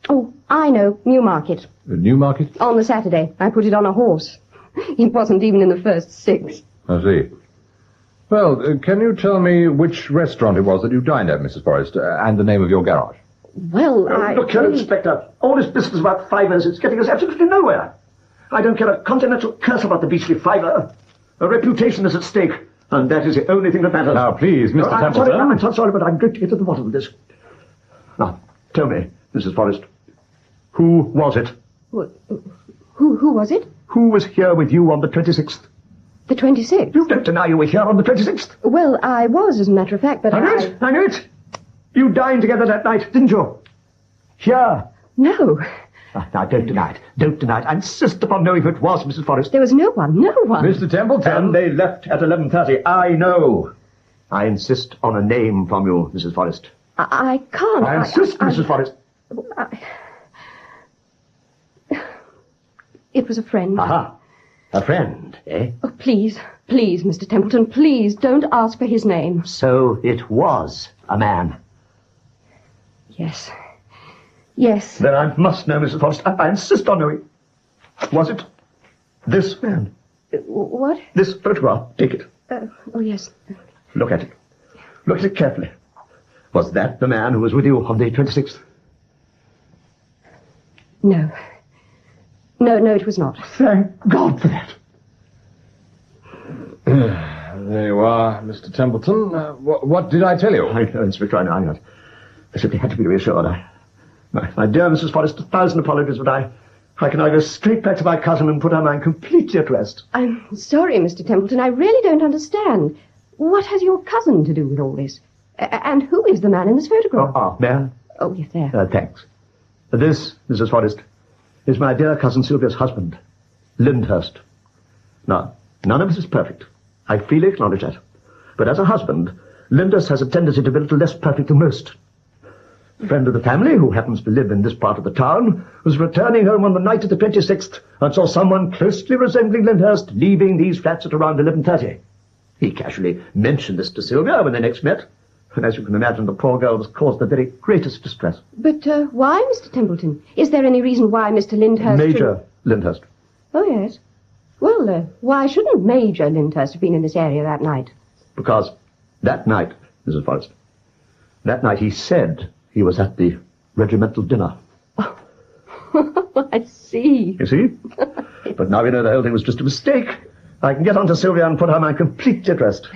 Oh, I know, Newmarket. Newmarket? On the Saturday. I put it on a horse. It wasn't even in the first 6. I see. Well, can you tell me which restaurant it was that you dined at, Mrs. Forrest, and the name of your garage? Well, Look here, Inspector. All this business about fivers, it's getting us absolutely nowhere. I don't care a continental curse about the beastly fiver. A reputation is at stake, and that is the only thing that matters. Now, please, Mr. Templeton. I'm sorry, but I'm going to get to the bottom of this. Now, tell me, Mrs. Forrest, who was it? Who was it? Who was here with you on the 26th? The 26th? You don't deny you were here on the 26th. Well, I was, as a matter of fact, but I knew it. You dined together that night, didn't you? Here. No. Now, don't deny it. Don't deny it. I insist upon knowing who it was, Mrs. Forrest. There was no one. Mr. Templeton. And they left at 11:30. I know. I insist on a name from you, Mrs. Forrest. I can't. I insist, Mrs. Forrest. It was a friend. Aha. A friend, eh? Oh, please, Mr. Templeton, please don't ask for his name. So it was a man. Yes. Then I must know, Mrs. Forrest. I insist on knowing. Was it this man? What? This photograph. Take it. Oh, yes. Look at it. Look at it carefully. Was that the man who was with you on the 26th? No. No, it was not. Thank God for that. There you are, Mr. Templeton. What did I tell you? I know, Inspector, I know. I simply had to be reassured. My dear Mrs. Forrest, 1,000 apologies, but I can now go straight back to my cousin and put her mind completely at rest. I'm sorry, Mr. Templeton. I really don't understand. What has your cousin to do with all this? And who is the man in this photograph? May I? Oh, yes, there. Thanks. This, Mrs. Forrest, is my dear cousin Sylvia's husband, Lyndhurst. Now, none of us is perfect. I freely acknowledge that. But as a husband, Lyndhurst has a tendency to be a little less perfect than most. A friend of the family, who happens to live in this part of the town, was returning home on the night of the 26th and saw someone closely resembling Lyndhurst leaving these flats at around 11:30. He casually mentioned this to Sylvia when they next met, and as you can imagine, the poor girl was caused the very greatest distress. But why, Mr. Templeton? Is there any reason why Mr. Lyndhurst... Major Lyndhurst. Oh, yes. Well, why shouldn't Major Lyndhurst have been in this area that night? Because that night, Mrs. Forrest, that night he said he was at the regimental dinner. Oh, I see. You see? But now we know the whole thing was just a mistake. I can get on to Sylvia and put her mind completely at rest.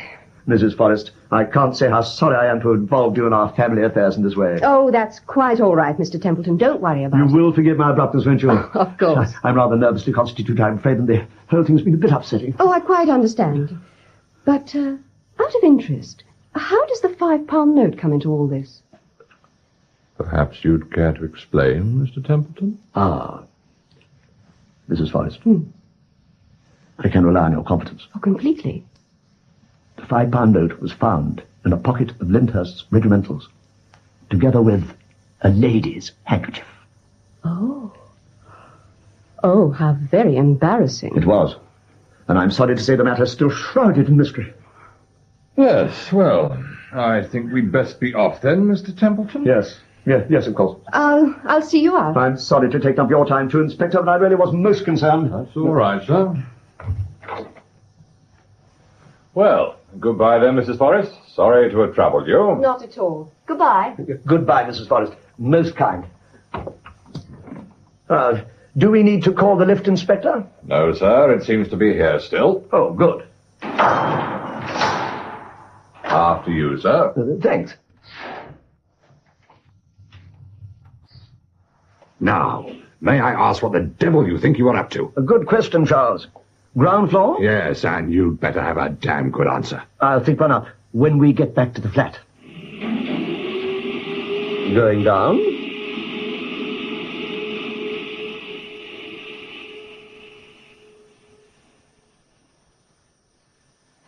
Mrs. Forrest, I can't say how sorry I am to have involved you in our family affairs in this way. Oh, that's quite all right, Mr. Templeton. Don't worry about it. You will forgive my abruptness, won't you? Of course. I'm rather nervously constituted, I'm afraid, and the whole thing's been a bit upsetting. Oh, I quite understand. But, out of interest, how does the £5 note come into all this? Perhaps you'd care to explain, Mr. Templeton? Mrs. Forrest. I can rely on your confidence. Oh, completely. The £5 note was found in a pocket of Lyndhurst's regimentals, together with a lady's handkerchief. Oh. Oh, how very embarrassing. It was. And I'm sorry to say the matter's still shrouded in mystery. Yes, well, I think we'd best be off then, Mr. Templeton. Yes, of course. I'll see you out. I'm sorry to take up your time too, Inspector, but I really was most concerned. That's all right, sir. Well, goodbye then, Mrs. Forrest. Sorry to have troubled you. Not at all. Goodbye. Goodbye, Mrs. Forrest. Most kind. Do we need to call the lift, Inspector? No, sir. It seems to be here still. Oh, good. After you, sir. Thanks. Now, may I ask what the devil you think you are up to? A good question, Charles. Ground floor? Yes, and you'd better have a damn good answer. I'll think one up when we get back to the flat. Going down?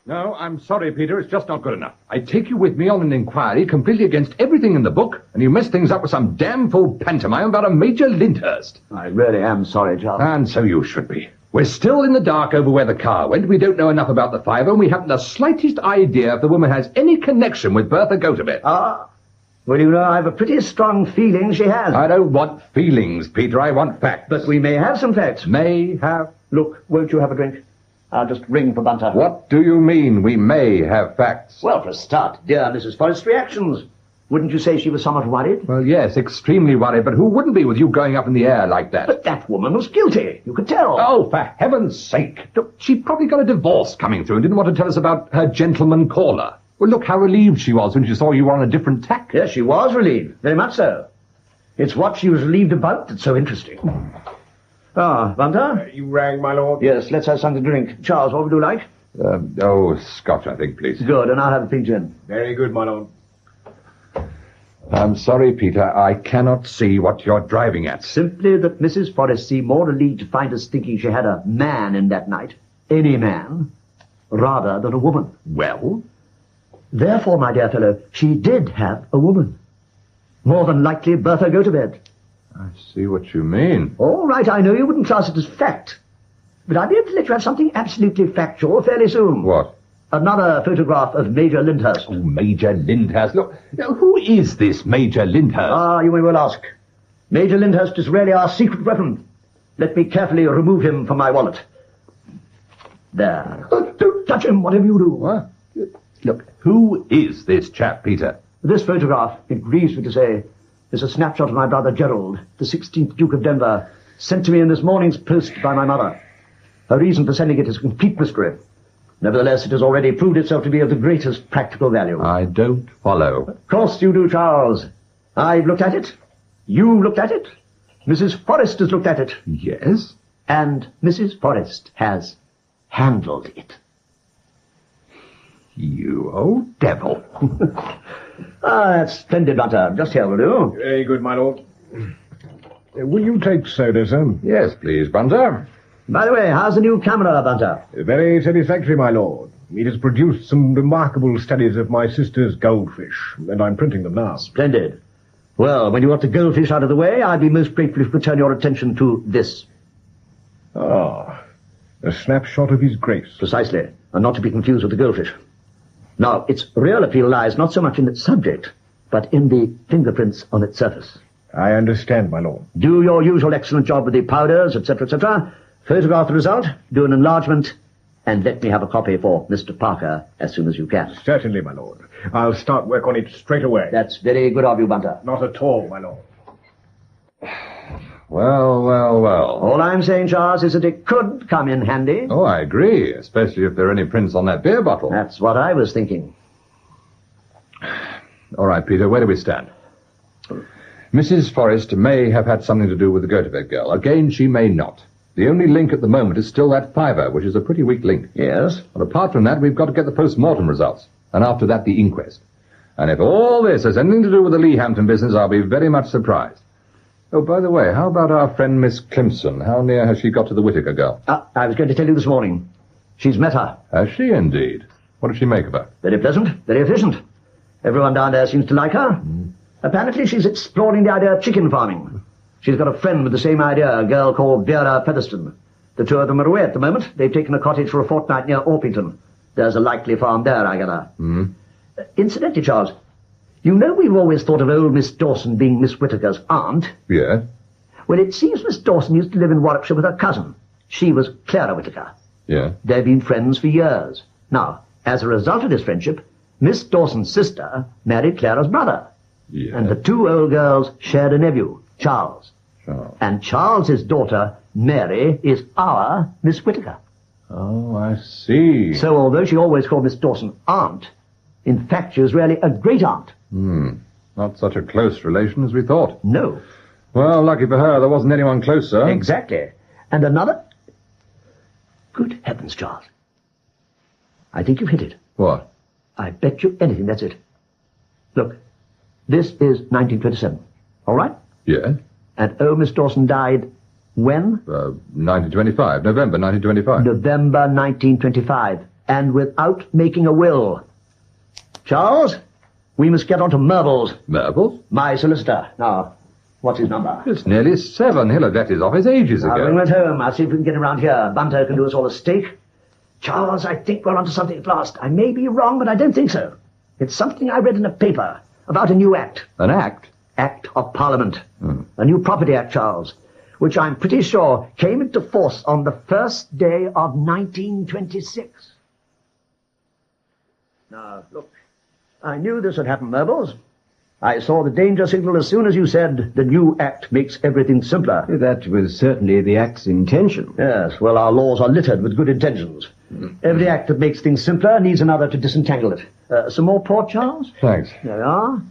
No, I'm sorry, Peter. It's just not good enough. I take you with me on an inquiry completely against everything in the book, and you mess things up with some damn fool pantomime about a Major Lyndhurst. I really am sorry, Charles. And so you should be. We're still in the dark over where the car went. We don't know enough about the fiver, and we haven't the slightest idea if the woman has any connection with Bertha Gotobed. Well, you know, I have a pretty strong feeling she has. I don't want feelings, Peter. I want facts. But we may have some facts. May have. Look, won't you have a drink? I'll just ring for Bunter. What do you mean, we may have facts? Well, for a start, dear Mrs. Forrest's reactions. Wouldn't you say she was somewhat worried? Well, yes, extremely worried, but who wouldn't be with you going up in the air like that? But that woman was guilty. You could tell. Oh, for heaven's sake. Look, she probably got a divorce coming through and didn't want to tell us about her gentleman caller. Well, look how relieved she was when she saw you were on a different tack. Yes, she was relieved. Very much so. It's what she was relieved about that's so interesting. Ah, Bunter? You rang, my lord? Yes, let's have something to drink. Charles, what would you like? Scotch, I think, please. Good, and I'll have a pink gin. Very good, my lord. I'm sorry, Peter. I cannot see what you're driving at. Simply that Mrs. Forrest seemed more relieved to find us thinking she had a man in that night. Any man. Rather than a woman. Well? Therefore, my dear fellow, she did have a woman. More than likely, Bertha go to bed. I see what you mean. All right, I know you wouldn't class it as fact. But I'll be able to let you have something absolutely factual fairly soon. What? Another photograph of Major Lyndhurst. Oh, Major Lyndhurst. Look, now, who is this Major Lyndhurst? Ah, you may well ask. Major Lyndhurst is really our secret weapon. Let me carefully remove him from my wallet. There. Don't touch him, whatever you do. What? Look, who is this chap, Peter? This photograph, it grieves me to say, is a snapshot of my brother Gerald, the 16th Duke of Denver, sent to me in this morning's post by my mother. Her reason for sending it is a complete mystery. Nevertheless, it has already proved itself to be of the greatest practical value. I don't follow. Of course you do, Charles. I've looked at it. You looked at it. Mrs. Forrest has looked at it. Yes? And Mrs. Forrest has handled it. You old devil. That's splendid, Bunter. Just here will do. Very good, my lord. Will you take soda, sir? Yes, please, Bunter. By the way, how's the new camera, Bunter? Very satisfactory, my lord. It has produced some remarkable studies of my sister's goldfish, and I'm printing them now. Splendid. Well, when you got the goldfish out of the way, I'd be most grateful if you could turn your attention to this. Ah, a snapshot of his grace. Precisely, and not to be confused with the goldfish. Now, its real appeal lies not so much in its subject, but in the fingerprints on its surface. I understand, my lord. Do your usual excellent job with the powders, etc., etc., photograph the result, do an enlargement, and let me have a copy for Mr. Parker as soon as you can. Certainly, my lord. I'll start work on it straight away. That's very good of you, Bunter. Not at all, my lord. Well. All I'm saying, Charles, is that it could come in handy. Oh, I agree, especially if there are any prints on that beer bottle. That's what I was thinking. All right, Peter, where do we stand? Mrs. Forrest may have had something to do with the go-to-bed girl. Again, she may not. The only link at the moment is still that fiver, which is a pretty weak link. Yes? But apart from that, we've got to get the post-mortem results. And after that, the inquest. And if all this has anything to do with the Leehampton business, I'll be very much surprised. Oh, by the way, how about our friend Miss Clemson? How near has she got to the Whittaker girl? I was going to tell you this morning. She's met her. Has she indeed? What did she make of her? Very pleasant, very efficient. Everyone down there seems to like her. Apparently she's exploring the idea of chicken farming. She's got a friend with the same idea, a girl called Vera Featherston. The two of them are away at the moment. They've taken a cottage for a fortnight near Orpington. There's a likely farm there, I gather. Incidentally, Charles, you know we've always thought of old Miss Dawson being Miss Whittaker's aunt. Yes? Well, it seems Miss Dawson used to live in Warwickshire with her cousin. She was Clara Whittaker. Yes? They've been friends for years. Now, as a result of this friendship, Miss Dawson's sister married Clara's brother. Yes. And the two old girls shared a nephew, Charles. Charles. And Charles's daughter, Mary, is our Miss Whittaker. Oh, I see. So although she always called Miss Dawson aunt, in fact she was really a great-aunt. Not such a close relation as we thought. No. Well, lucky for her, there wasn't anyone closer. Exactly. And another... Good heavens, Charles. I think you've hit it. What? I bet you anything that's it. Look, this is 1927. All right? Yes? And old Miss Dawson died when? 1925. November 1925. November 1925. And without making a will. Charles, we must get on to Merville's. Merville's? My solicitor. Now, what's his number? It's nearly 7. He'll have left his office ages I'll ago. bring it home. I'll see if we can get around here. Bunter can do us all a steak. Charles, I think we're onto something at last. I may be wrong, but I don't think so. It's something I read in a paper about a new act. An act? Act of Parliament. A new Property Act, Charles, which I'm pretty sure came into force on the first day of 1926. Now, look, I knew this had happened, Myrbles. I saw the danger signal as soon as you said the new act makes everything simpler. That was certainly the Act's intention. Yes, well, our laws are littered with good intentions. Every act that makes things simpler needs another to disentangle it. Some more port, Charles? Thanks. There you are.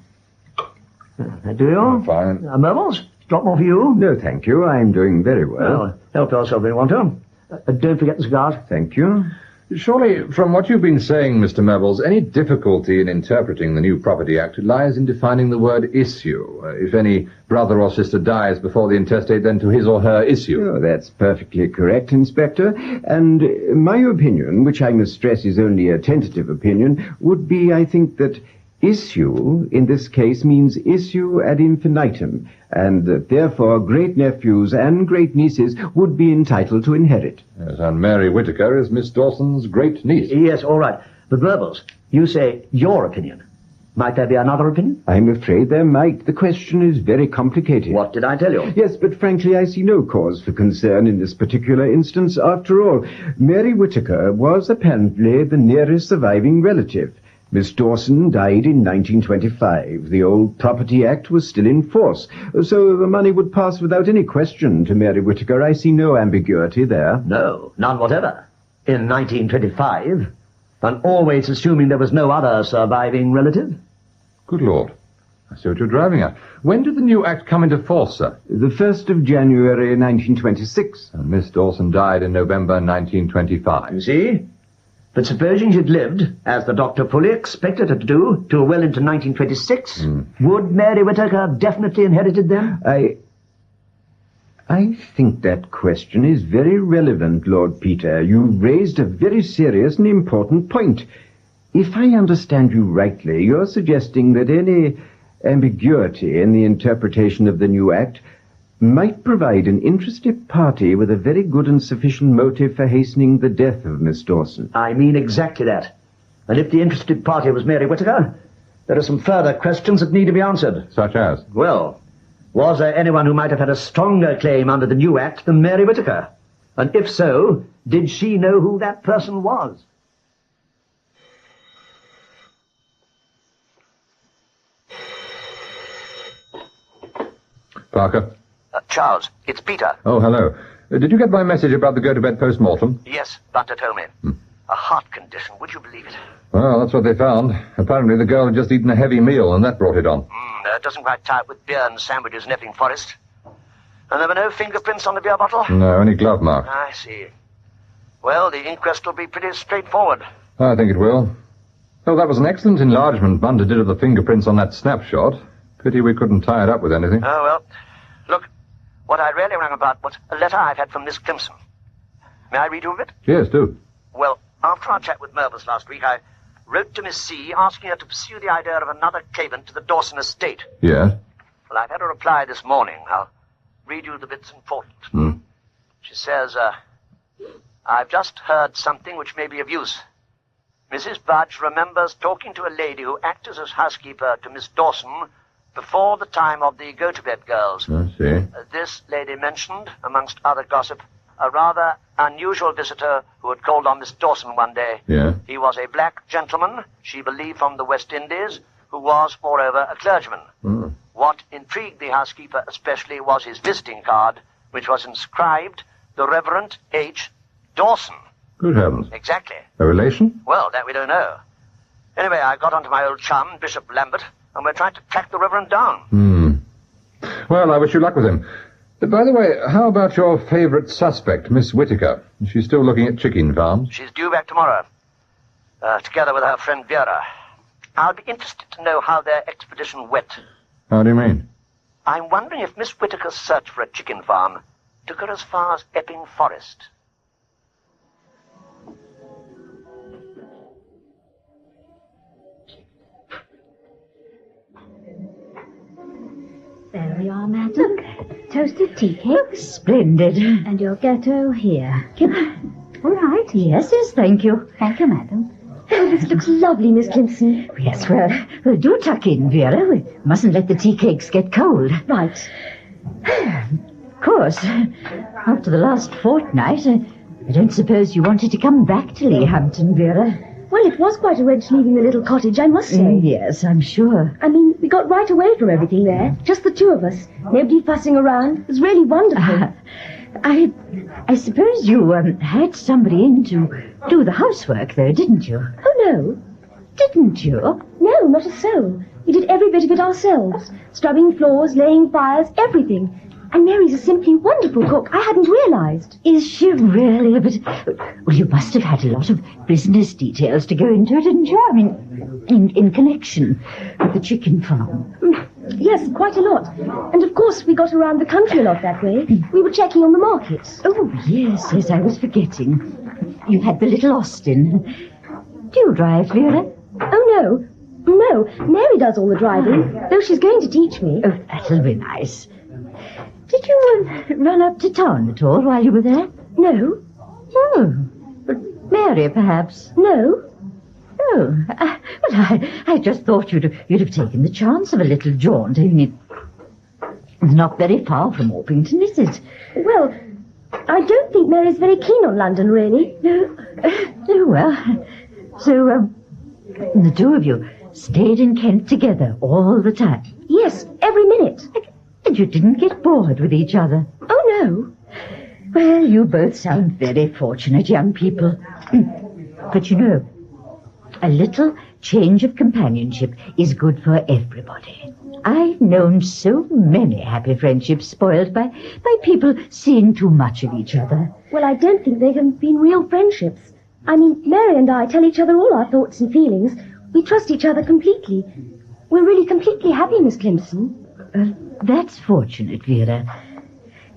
That do you? Fine. Myrbles, drop more for you. No, thank you. I'm doing very well. Well, help yourself if you want to. Don't forget the cigars. Thank you. Surely, from what you've been saying, Mr. Mebbles, any difficulty in interpreting the new Property Act lies in defining the word issue. If any brother or sister dies before the intestate, then to his or her issue. Oh, that's perfectly correct, Inspector. And my opinion, which I must stress is only a tentative opinion, would be, I think, that issue, in this case, means issue ad infinitum, and that therefore great-nephews and great-nieces would be entitled to inherit. Yes, and Mary Whittaker is Miss Dawson's great-niece. Yes, all right. But, Myrbles, you say your opinion. Might there be another opinion? I'm afraid there might. The question is very complicated. What did I tell you? Yes, but frankly, I see no cause for concern in this particular instance. After all, Mary Whittaker was apparently the nearest surviving relative. Miss Dawson died in 1925. The old Property Act was still in force, so the money would pass without any question to Mary Whittaker. I see no ambiguity there. No, none whatever. In 1925, and always assuming there was no other surviving relative. Good Lord. I see what you're driving at. When did the new act come into force, sir? The 1st of January, 1926. And Miss Dawson died in November 1925. You see? But supposing she'd lived, as the doctor fully expected her to do, till well into 1926, would Mary Whittaker have definitely inherited them? I think that question is very relevant, Lord Peter. You raised a very serious and important point. If I understand you rightly, you're suggesting that any ambiguity in the interpretation of the new act might provide an interested party with a very good and sufficient motive for hastening the death of Miss Dawson. I mean exactly that. And if the interested party was Mary Whittaker, there are some further questions that need to be answered. Such as? Well, was there anyone who might have had a stronger claim under the new act than Mary Whittaker? And if so, did she know who that person was? Parker? Charles, it's Peter. Oh, hello. Did you get my message about the go-to-bed post-mortem? Yes, Bunter told me. A heart condition, would you believe it? Well, that's what they found. Apparently the girl had just eaten a heavy meal, and that brought it on. It doesn't quite tie up with beer and sandwiches in Epping Forest. And there were no fingerprints on the beer bottle? No, only glove marks. I see. Well, the inquest will be pretty straightforward. I think it will. Oh, that was an excellent enlargement Bunter did of the fingerprints on that snapshot. Pity we couldn't tie it up with anything. Oh, well, look, what I really rang about was a letter I've had from Miss Clemson. May I read you a bit? Yes, do. Well, after our chat with Myrbles last week, I wrote to Miss C. asking her to pursue the idea of another claimant to the Dawson estate. Yes? Well, I've had a reply this morning. I'll read you the bits important. She says, I've just heard something which may be of use. Mrs. Budge remembers talking to a lady who acted as housekeeper to Miss Dawson before the time of the go-to-bed girls. I see. This lady mentioned, amongst other gossip, a rather unusual visitor who had called on Miss Dawson one day. Yeah? He was a black gentleman, she believed from the West Indies, who was, moreover, a clergyman. What intrigued the housekeeper especially was his visiting card, which was inscribed, the Reverend H. Dawson. Good heavens. Exactly. A relation? Well, that we don't know. Anyway, I got onto my old chum, Bishop Lambert, and we're trying to track the Reverend down. Well, I wish you luck with him. By the way, how about your favourite suspect, Miss Whittaker? Is she still looking at chicken farms? She's due back tomorrow, together with her friend Vera. I'll be interested to know how their expedition went. How do you mean? I'm wondering if Miss Whittaker's search for a chicken farm took her as far as Epping Forest. There we are, madam. Toasted tea cakes. Splendid. And your gâteau here. All right. Yes, thank you. Thank you, madam. Oh, this looks lovely, Miss Clemson. Yes, well, do tuck in, Vera. We mustn't let the tea cakes get cold. Right. Of course. After the last fortnight, I don't suppose you wanted to come back to Leehampton, Vera. Well, it was quite a wrench leaving the little cottage, I must say. Yes, I'm sure. I mean, we got right away from everything there. Just the two of us. Nobody fussing around. It was really wonderful. I suppose you had somebody in to do the housework, though, didn't you? Oh, no. Didn't you? No, not a soul. We did every bit of it ourselves. Scrubbing floors, laying fires, everything. And Mary's a simply wonderful cook. I hadn't realized. Is she really? Well, you must have had a lot of business details to go into it, didn't you? I mean, in connection with the chicken farm. Yes, quite a lot. And of course, we got around the country a lot that way. We were checking on the markets. Oh, yes, I was forgetting. You had the little Austin. Do you drive, Vera? Oh, no. No, Mary does all the driving, though she's going to teach me. Oh, that'll be nice. Did you run up to town at all while you were there? No. Oh, but Mary, perhaps? No. Oh, well, I just thought you'd have taken the chance of a little jaunt. I mean, it's not very far from Orpington, is it? Well, I don't think Mary's very keen on London, really. No. Oh, well. So, the two of you stayed in Kent together all the time? Yes, every minute. And you didn't get bored with each other? Oh, no. Well, you both sound very fortunate young people. But you know, a little change of companionship is good for everybody. I've known so many happy friendships spoiled by people seeing too much of each other. Well, I don't think they have been real friendships. I mean, Mary and I tell each other all our thoughts and feelings. We trust each other completely. We're really completely happy, Miss Clemson. That's fortunate, Vera.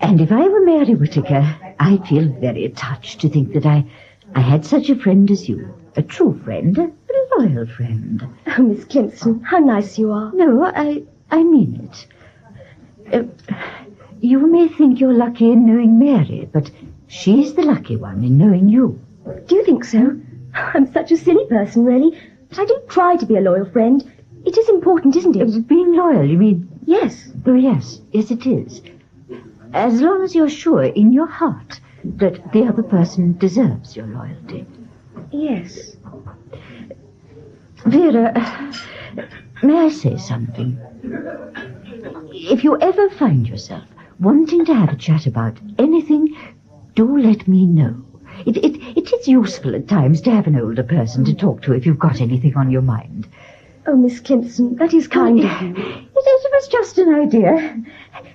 And if I were Mary Whittaker, I'd feel very touched to think that I had such a friend as you. A true friend, a loyal friend. Oh, Miss Clemson, how nice you are. No, I mean it. You may think you're lucky in knowing Mary, but she's the lucky one in knowing you. Do you think so? I'm such a silly person, really. But I do try to be a loyal friend. It is important, isn't it? Being loyal, you mean? Yes. Oh, yes. Yes, it is. As long as you're sure in your heart that the other person deserves your loyalty. Yes. Vera, may I say something? If you ever find yourself wanting to have a chat about anything, do let me know. It is useful at times to have an older person to talk to if you've got anything on your mind. Oh, Miss Clemson, that is kind of you. It was just an idea.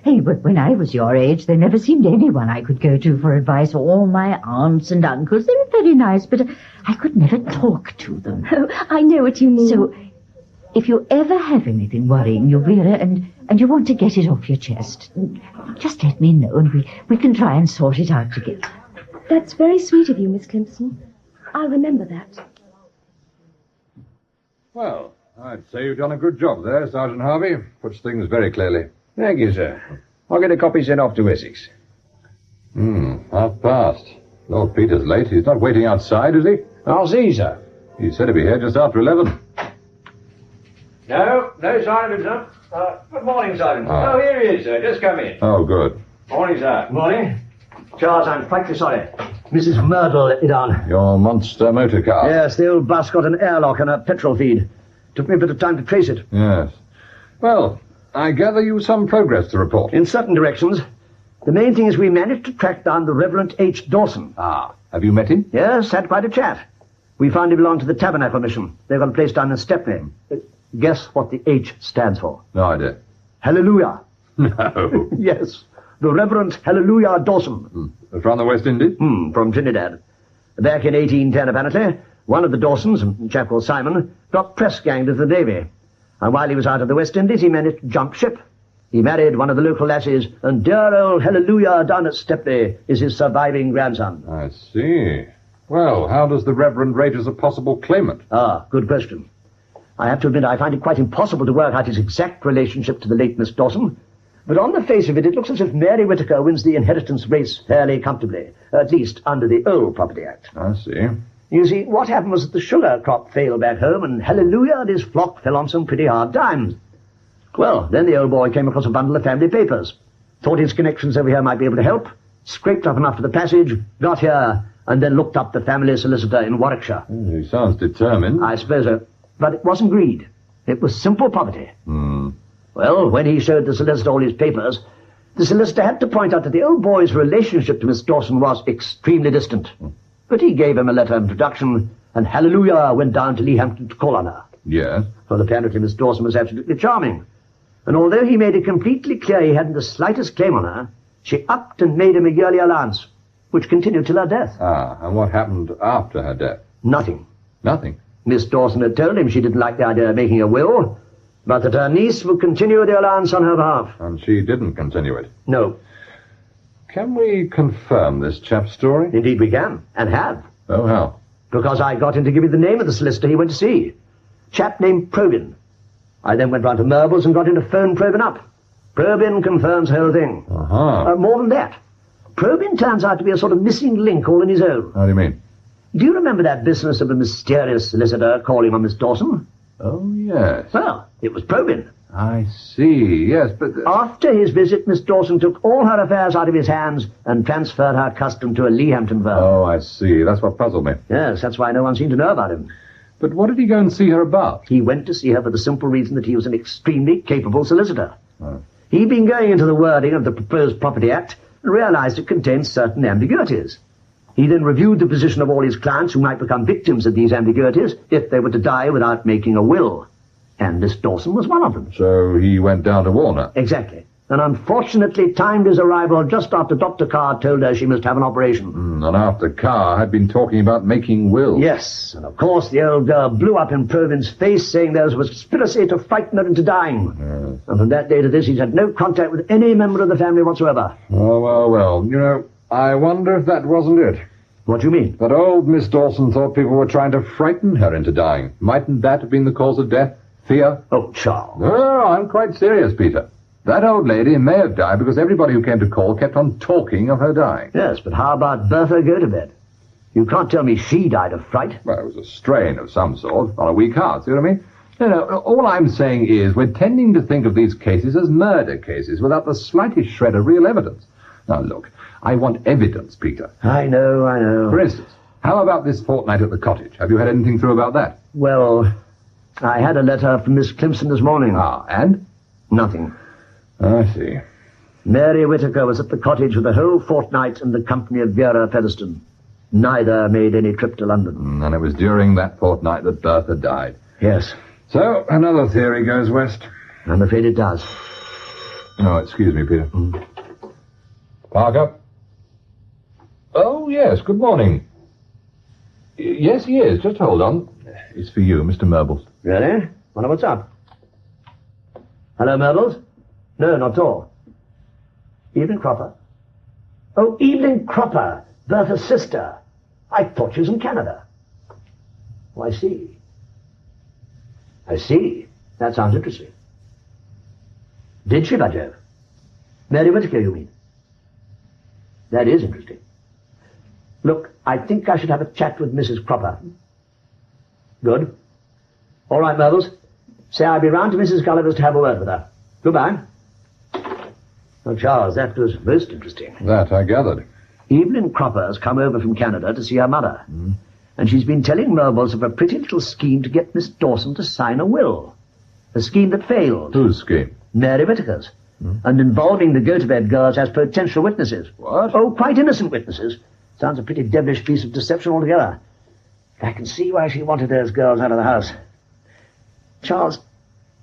Hey, but when I was your age, there never seemed anyone I could go to for advice. All my aunts and uncles, they were very nice, but I could never talk to them. Oh, I know what you mean. So, if you ever have anything worrying you, Vera, and you want to get it off your chest, just let me know, and we can try and sort it out together. That's very sweet of you, Miss Clemson. I'll remember that. Well, I'd say you've done a good job there, Sergeant Harvey. Puts things very clearly. Thank you, sir. I'll get a copy sent off to Essex. 1:30. Lord Peter's late. He's not waiting outside, is he? I'll see, sir. He said he'd be here just after 11. No, Sergeant, sir. Good morning, Sergeant. Ah. Oh, here he is, sir. Just come in. Oh, good. Morning, sir. Morning. Charles, I'm frightfully sorry. Mrs. Myrtle let me down. Your monster motor car. Yes, the old bus got an airlock and a petrol feed. Took me a bit of time to trace it. Yes. Well, I gather you've some progress to report. In certain directions. The main thing is we managed to track down the Reverend H. Dawson. Ah, have you met him? Yes, had quite a chat. We found he belonged to the Tabernacle Mission. They've got a place down in Stepney. Guess what the H stands for? No idea. Hallelujah. No. Yes, the Reverend Hallelujah Dawson. From the West Indies? From Trinidad. Back in 1810, apparently, one of the Dawsons, a chap called Simon, got press-ganged to the Navy. And while he was out of the West Indies, he managed to jump ship. He married one of the local lassies, and dear old Hallelujah down at Stepney is his surviving grandson. I see. Well, how does the Reverend rate as a possible claimant? Ah, good question. I have to admit I find it quite impossible to work out his exact relationship to the late Miss Dawson. But on the face of it, it looks as if Mary Whittaker wins the inheritance race fairly comfortably, at least under the old Property Act. I see. You see, what happened was that the sugar crop failed back home, and Hallelujah and his flock fell on some pretty hard times. Well, then the old boy came across a bundle of family papers. thought his connections over here might be able to help, scraped up enough for the passage, got here, and then looked up the family solicitor in Warwickshire. He sounds determined. I suppose so. But it wasn't greed. It was simple poverty. Well, when he showed the solicitor all his papers, the solicitor had to point out that the old boy's relationship to Miss Dawson was extremely distant. But he gave him a letter of introduction, and hallelujah went down to Leehampton to call on her. Yes? Well, apparently Miss Dawson was absolutely charming. And although he made it completely clear he hadn't the slightest claim on her, she upped and made him a yearly allowance, which continued till her death. Ah, and what happened after her death? Nothing. Nothing? Miss Dawson had told him she didn't like the idea of making a will, but that her niece would continue the allowance on her behalf. And she didn't continue it? No. Can we confirm this chap's story? Indeed we can, and have. Oh, how? Because I got him to give me the name of the solicitor he went to see. Chap named Probyn. I then went round to Merville's and got him to phone Probyn up. Probyn confirms the whole thing. More than that. Probyn turns out to be a sort of missing link all in his own. How do you mean? Do you remember that business of a mysterious solicitor calling on Miss Dawson? Oh, yes. Well, it was Probyn. I see, yes, but... After his visit, Miss Dawson took all her affairs out of his hands and transferred her custom to a Leehampton firm. Oh, I see. That's what puzzled me. Yes, that's why no one seemed to know about him. But what did he go and see her about? He went to see her for the simple reason that he was an extremely capable solicitor. He'd been going into the wording of the proposed Property Act and realized it contained certain ambiguities. He then reviewed the position of all his clients who might become victims of these ambiguities if they were to die without making a will. And Miss Dawson was one of them. So he went down to warn her? Exactly. And unfortunately timed his arrival just after Dr. Carr told her she must have an operation. And after Carr had been talking about making wills. Yes, and of course the old girl blew up in Probyn's face, saying there was a conspiracy to frighten her into dying. And from that day to this, he's had no contact with any member of the family whatsoever. Oh, well. You know, I wonder if that wasn't it. What do you mean? That old Miss Dawson thought people were trying to frighten her into dying. Mightn't that have been the cause of death? Fear? Oh, Charles. No, I'm quite serious, Peter. That old lady may have died because everybody who came to call kept on talking of her dying. Yes, but how about Bertha Gotobed? You can't tell me she died of fright. Well, it was a strain of some sort on a weak heart, see what I mean? No, all I'm saying is we're tending to think of these cases as murder cases without the slightest shred of real evidence. Now, look, I want evidence, Peter. I know. For instance, how about this fortnight at the cottage? Have you had anything through about that? Well, I had a letter from Miss Clemson this morning. Ah, and? Nothing. I see. Mary Whittaker was at the cottage for the whole fortnight in the company of Vera Featherstone. Neither made any trip to London. And it was during that fortnight that Bertha died. Yes. So, another theory goes west. I'm afraid it does. Oh, excuse me, Peter. Parker? Oh, yes, good morning. Yes, he is. Just hold on. It's for you, Mr. Merbles. Really? Wonder what's up. Hello, Merbles? No, not at all. Evelyn Cropper? Oh, Evelyn Cropper, Bertha's sister. I thought she was in Canada. Oh, I see. That sounds interesting. Did she, by Jove? Mary Whittaker, you mean? That is interesting. Look, I think I should have a chat with Mrs. Cropper. Good. All right, Mervils. Say I'll be round to Mrs. Gulliver's to have a word with her. Goodbye. Oh, Charles, that was most interesting. That I gathered. Evelyn Cropper's come over from Canada to see her mother. And she's been telling Mervils of a pretty little scheme to get Miss Dawson to sign a will. A scheme that failed. Whose scheme? Mary Whittaker's. And involving the Gotobed girls as potential witnesses. What? Oh, quite innocent witnesses. Sounds a pretty devilish piece of deception altogether. I can see why she wanted those girls out of the house. Charles,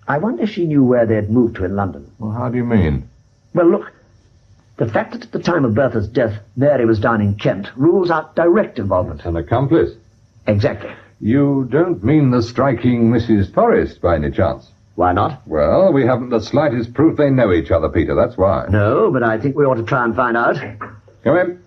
I wonder if she knew where they'd moved to in London. Well, how do you mean? Well, look, the fact that at the time of Bertha's death, Mary was down in Kent rules out direct involvement. An accomplice? Exactly. You don't mean the striking Mrs. Forrest, by any chance? Why not? Well, we haven't the slightest proof they know each other, Peter, that's why. No, but I think we ought to try and find out. Come in.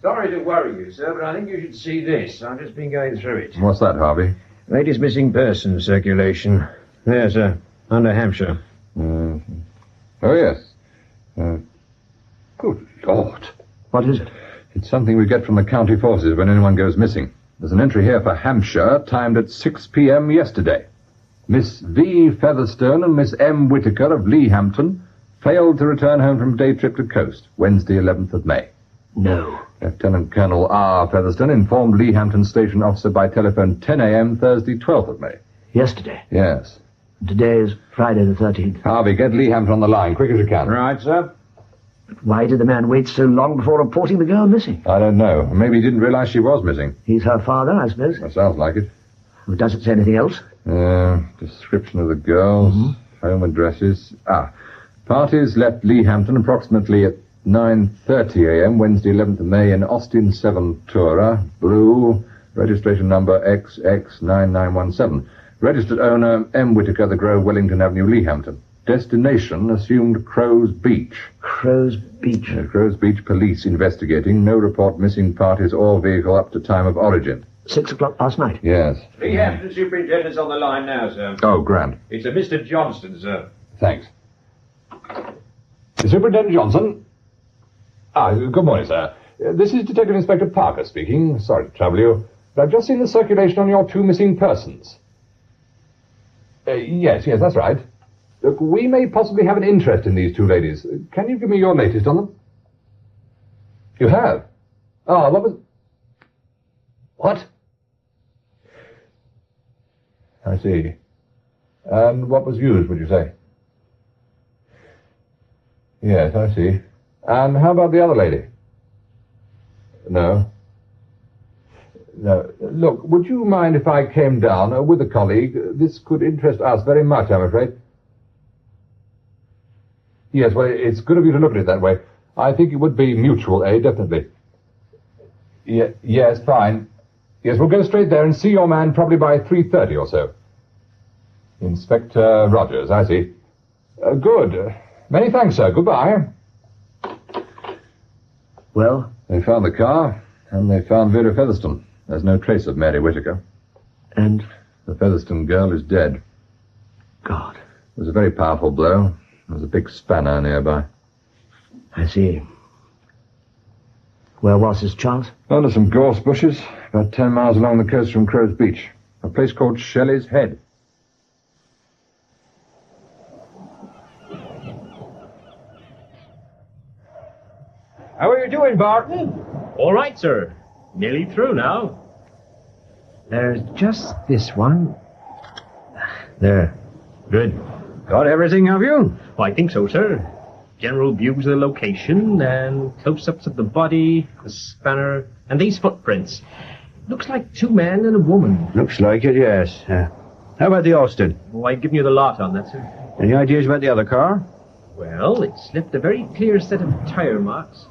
Sorry to worry you, sir, but I think you should see this. I've just been going through it. What's that, Harvey? Latest missing persons circulation. There, sir. Under Hampshire. Oh, yes. Good Lord. What is it? It's something we get from the county forces when anyone goes missing. There's an entry here for Hampshire, timed at 6 p.m. yesterday. Miss V. Featherstone and Miss M. Whittaker of Leehampton failed to return home from day trip to coast, Wednesday 11th of May. No. Lieutenant Colonel R. Featherstone informed Leehampton Station Officer by telephone 10 a.m. Thursday 12th of May. Yesterday. Yes. Today is Friday the 13th. Harvey, get Leehampton on the line, quick as you can. Right, sir. Why did the man wait so long before reporting the girl missing? I don't know. Maybe he didn't realize she was missing. He's her father, I suppose. That sounds like it. Does it say anything else? Description of the girls, home addresses. Parties left Leehampton approximately at 9:30 a.m. Wednesday 11th of May in Austin 7 Tourer, blue, registration number XX9917. Registered owner M. Whitaker, The Grove, Wellington Avenue, Leehampton. Destination assumed Crow's Beach. Crow's Beach. Crow's Beach police investigating. No report missing parties or vehicle up to time of origin. 6 o'clock last night? Yes. Leehampton Superintendent's on the line now, sir. Oh, grand. It's a Mr. Johnston, sir. Thanks. Superintendent Johnson? Good morning, sir. This is Detective Inspector Parker speaking. Sorry to trouble you, but I've just seen the circulation on your 2 missing persons. Yes, that's right. Look, we may possibly have an interest in these 2 ladies. Can you give me your latest on them? You have? What? I see. And what was used, would you say? Yes, I see. And how about the other lady? No. Look, would you mind if I came down with a colleague? This could interest us very much, I'm afraid. Yes, well, it's good of you to look at it that way. I think it would be mutual aid, definitely. Yes, fine. Yes, we'll go straight there and see your man probably by 3:30 or so. Inspector Rogers, I see. Good. Many thanks, sir. Goodbye. Well? They found the car, and they found Vera Featherstone. There's no trace of Mary Whitaker. And? The Featherstone girl is dead. God. It was a very powerful blow. There was a big spanner nearby. I see. Where was this, Charles? Under some gorse bushes, about 10 miles along the coast from Crow's Beach. A place called Shelley's Head. How are you doing, Barton? All right, sir. Nearly through now. There's just this one. There. Good. Got everything, have you? Oh, I think so, sir. General views of the location and close-ups of the body, the spanner, and these footprints. Looks like 2 men and a woman. Looks like it, yes. How about the Austin? Oh, I've given you the lot on that, sir. Any ideas about the other car? Well, it's left a very clear set of tire marks.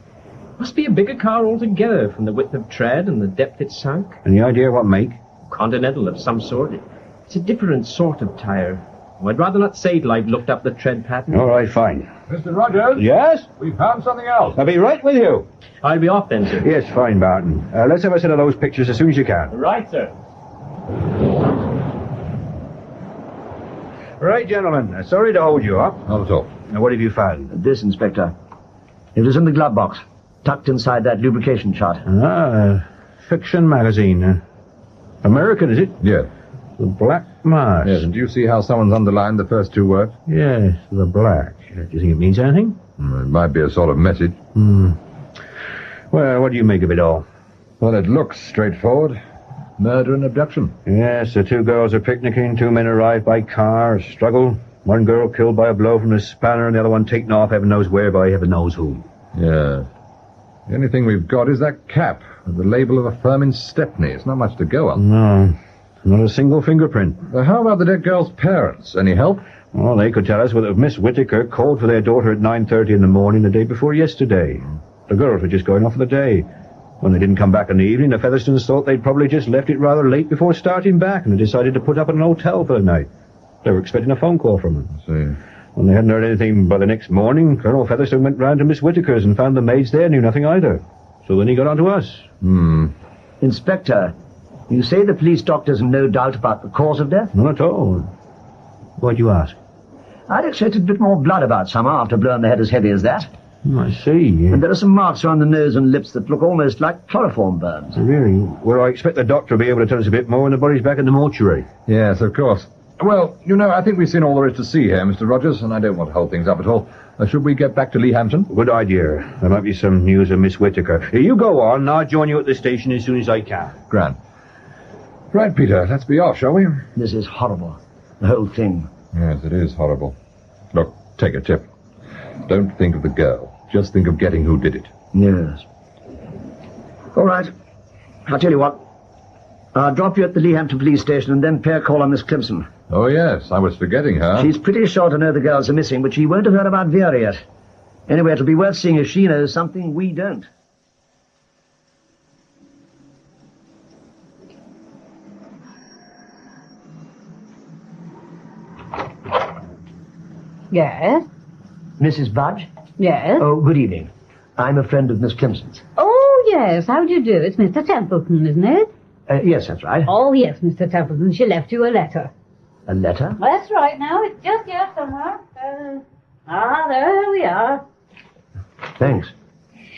Must be a bigger car altogether from the width of tread and the depth it sunk. Any idea what make? Continental of some sort. It's a different sort of tire. Oh, I'd rather not say till I've looked up the tread pattern. All right, fine. Mr. Rogers? Yes? We found something else. I'll be right with you. I'll be off then, sir. Yes, fine, Barton. Let's have a set of those pictures as soon as you can. Right, sir. Right, gentlemen. Sorry to hold you up. Not at all. Now, what have you found? This, Inspector. It was in the glove box, tucked inside that lubrication chart. Fiction magazine. American, is it? Yes. The Black Mass. Yes, and do you see how someone's underlined the first 2 words? Yes, the black. Do you think it means anything? It might be a sort of message. Well, what do you make of it all? Well, it looks straightforward. Murder and abduction. Yes, the 2 girls are picnicking, 2 men arrived by car, struggle. 1 girl killed by a blow from a spanner, and the other one taken off heaven knows where by heaven knows whom. Yeah. The only thing we've got is that cap with the label of a firm in Stepney. It's not much to go on. No, not a single fingerprint. How about the dead girl's parents? Any help? Well, they could tell us whether Miss Whitaker called for their daughter at 9:30 in the morning the day before yesterday. The girls were just going off for the day. When they didn't come back in the evening, the Featherstones thought they'd probably just left it rather late before starting back, and they decided to put up at an hotel for the night. They were expecting a phone call from them. I see. When they hadn't heard anything by the next morning, Colonel Featherstone went round to Miss Whitaker's and found the maids there knew nothing either. So then he got on to us. Inspector, you say the police doctor's in no doubt about the cause of death? Not at all. Why'd you ask? I'd expected a bit more blood about somehow after blowing the head as heavy as that. I see. And there are some marks around the nose and lips that look almost like chloroform burns. Really? Well, I expect the doctor will be able to tell us a bit more when the body's back in the mortuary. Yes, of course. Well, I think we've seen all there is to see here, Mr. Rogers, and I don't want to hold things up at all. Should we get back to Leehampton? Good idea. There might be some news of Miss Whittaker. Here, you go on, and I'll join you at the station as soon as I can. Grand. Right, Peter, let's be off, shall we? This is horrible. The whole thing. Yes, it is horrible. Look, take a tip. Don't think of the girl. Just think of getting who did it. Yes. All right. I'll tell you what. I'll drop you at the Leehampton police station and then pay a call on Miss Clemson. Oh, yes, I was forgetting her. She's pretty sure to know the girls are missing, but she won't have heard about Vera yet. Anyway, it'll be worth seeing if she knows something we don't. Yes? Mrs. Budge? Yes? Oh, good evening. I'm a friend of Miss Clemson's. Oh, yes. How do you do? It's Mr. Templeton, isn't it? Yes, that's right. Oh, yes, Mr. Templeton. She left you a letter. A letter? That's right now. It's just here somewhere. There we are. Thanks.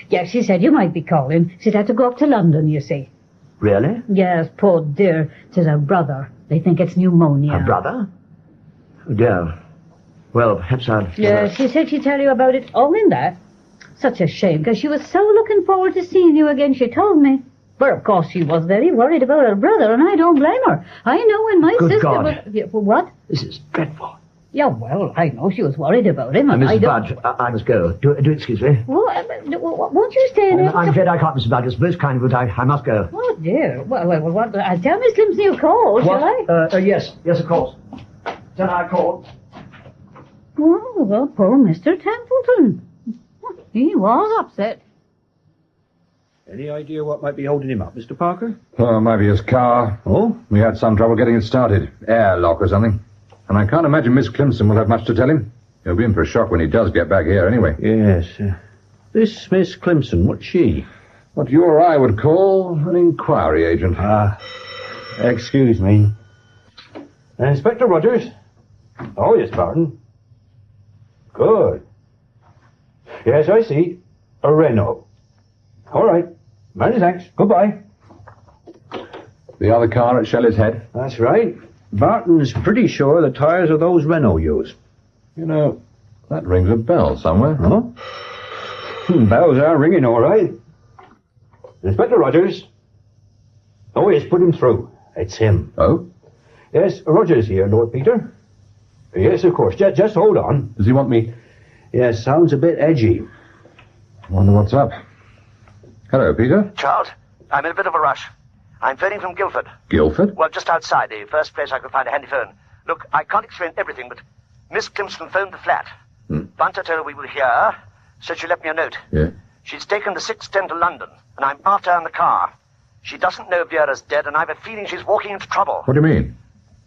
Yes, she said you might be calling. She'd had to go up to London, you see. Really? Yes, poor dear. It is her brother. They think it's pneumonia. Her brother? Oh, dear. Well, perhaps I'll... Yes, she said she'd tell you about it all in that. Such a shame, because she was so looking forward to seeing you again, she told me. But, of course, she was very worried about her brother, and I don't blame her. I know when my Good sister God. was... Yeah, for what? This is dreadful. Yeah, well, I know she was worried about him, and I Mrs. don't... Budge, I must go. Do excuse me. Well, won't you stay there? I'm afraid I can't, Mrs. Budge. It's most kind of you, but I must go. Oh, dear. Well, what? I'll tell Miss Clemson you called, shall I? Yes, of course. Then I called. Oh, well, poor Mr. Templeton. He was upset. Any idea what might be holding him up, Mr. Parker? Oh, maybe his car. Oh? We had some trouble getting it started. Airlock or something. And I can't imagine Miss Clemson will have much to tell him. He'll be in for a shock when he does get back here, anyway. Yes. This Miss Clemson, what's she? What you or I would call an inquiry agent. Excuse me. Inspector Rogers? Oh, yes, Barton. Good. Yes, I see. A Renault. All right. Many thanks. Goodbye. The other car at Shelley's Head? That's right. Barton's pretty sure the tires are those Renault use. You know, that rings a bell somewhere. Huh? Bells are ringing, all right. Inspector Rogers. Oh, yes, put him through. It's him. Oh? Yes, Rogers here, Lord Peter. Yes, of course. Just hold on. Does he want me? Yes, sounds a bit edgy. Wonder what's up. Hello, Peter. Charles, I'm in a bit of a rush. I'm phoning from Guildford. Guildford? Well, just outside, the first place I could find a handy phone. Look, I can't explain everything, but Miss Clemson phoned the flat. Bunter told her we were here, so she left me a note. Yeah. She's taken the 6:10 to London, and I'm after her in the car. She doesn't know Vera's dead, and I've a feeling she's walking into trouble. What do you mean?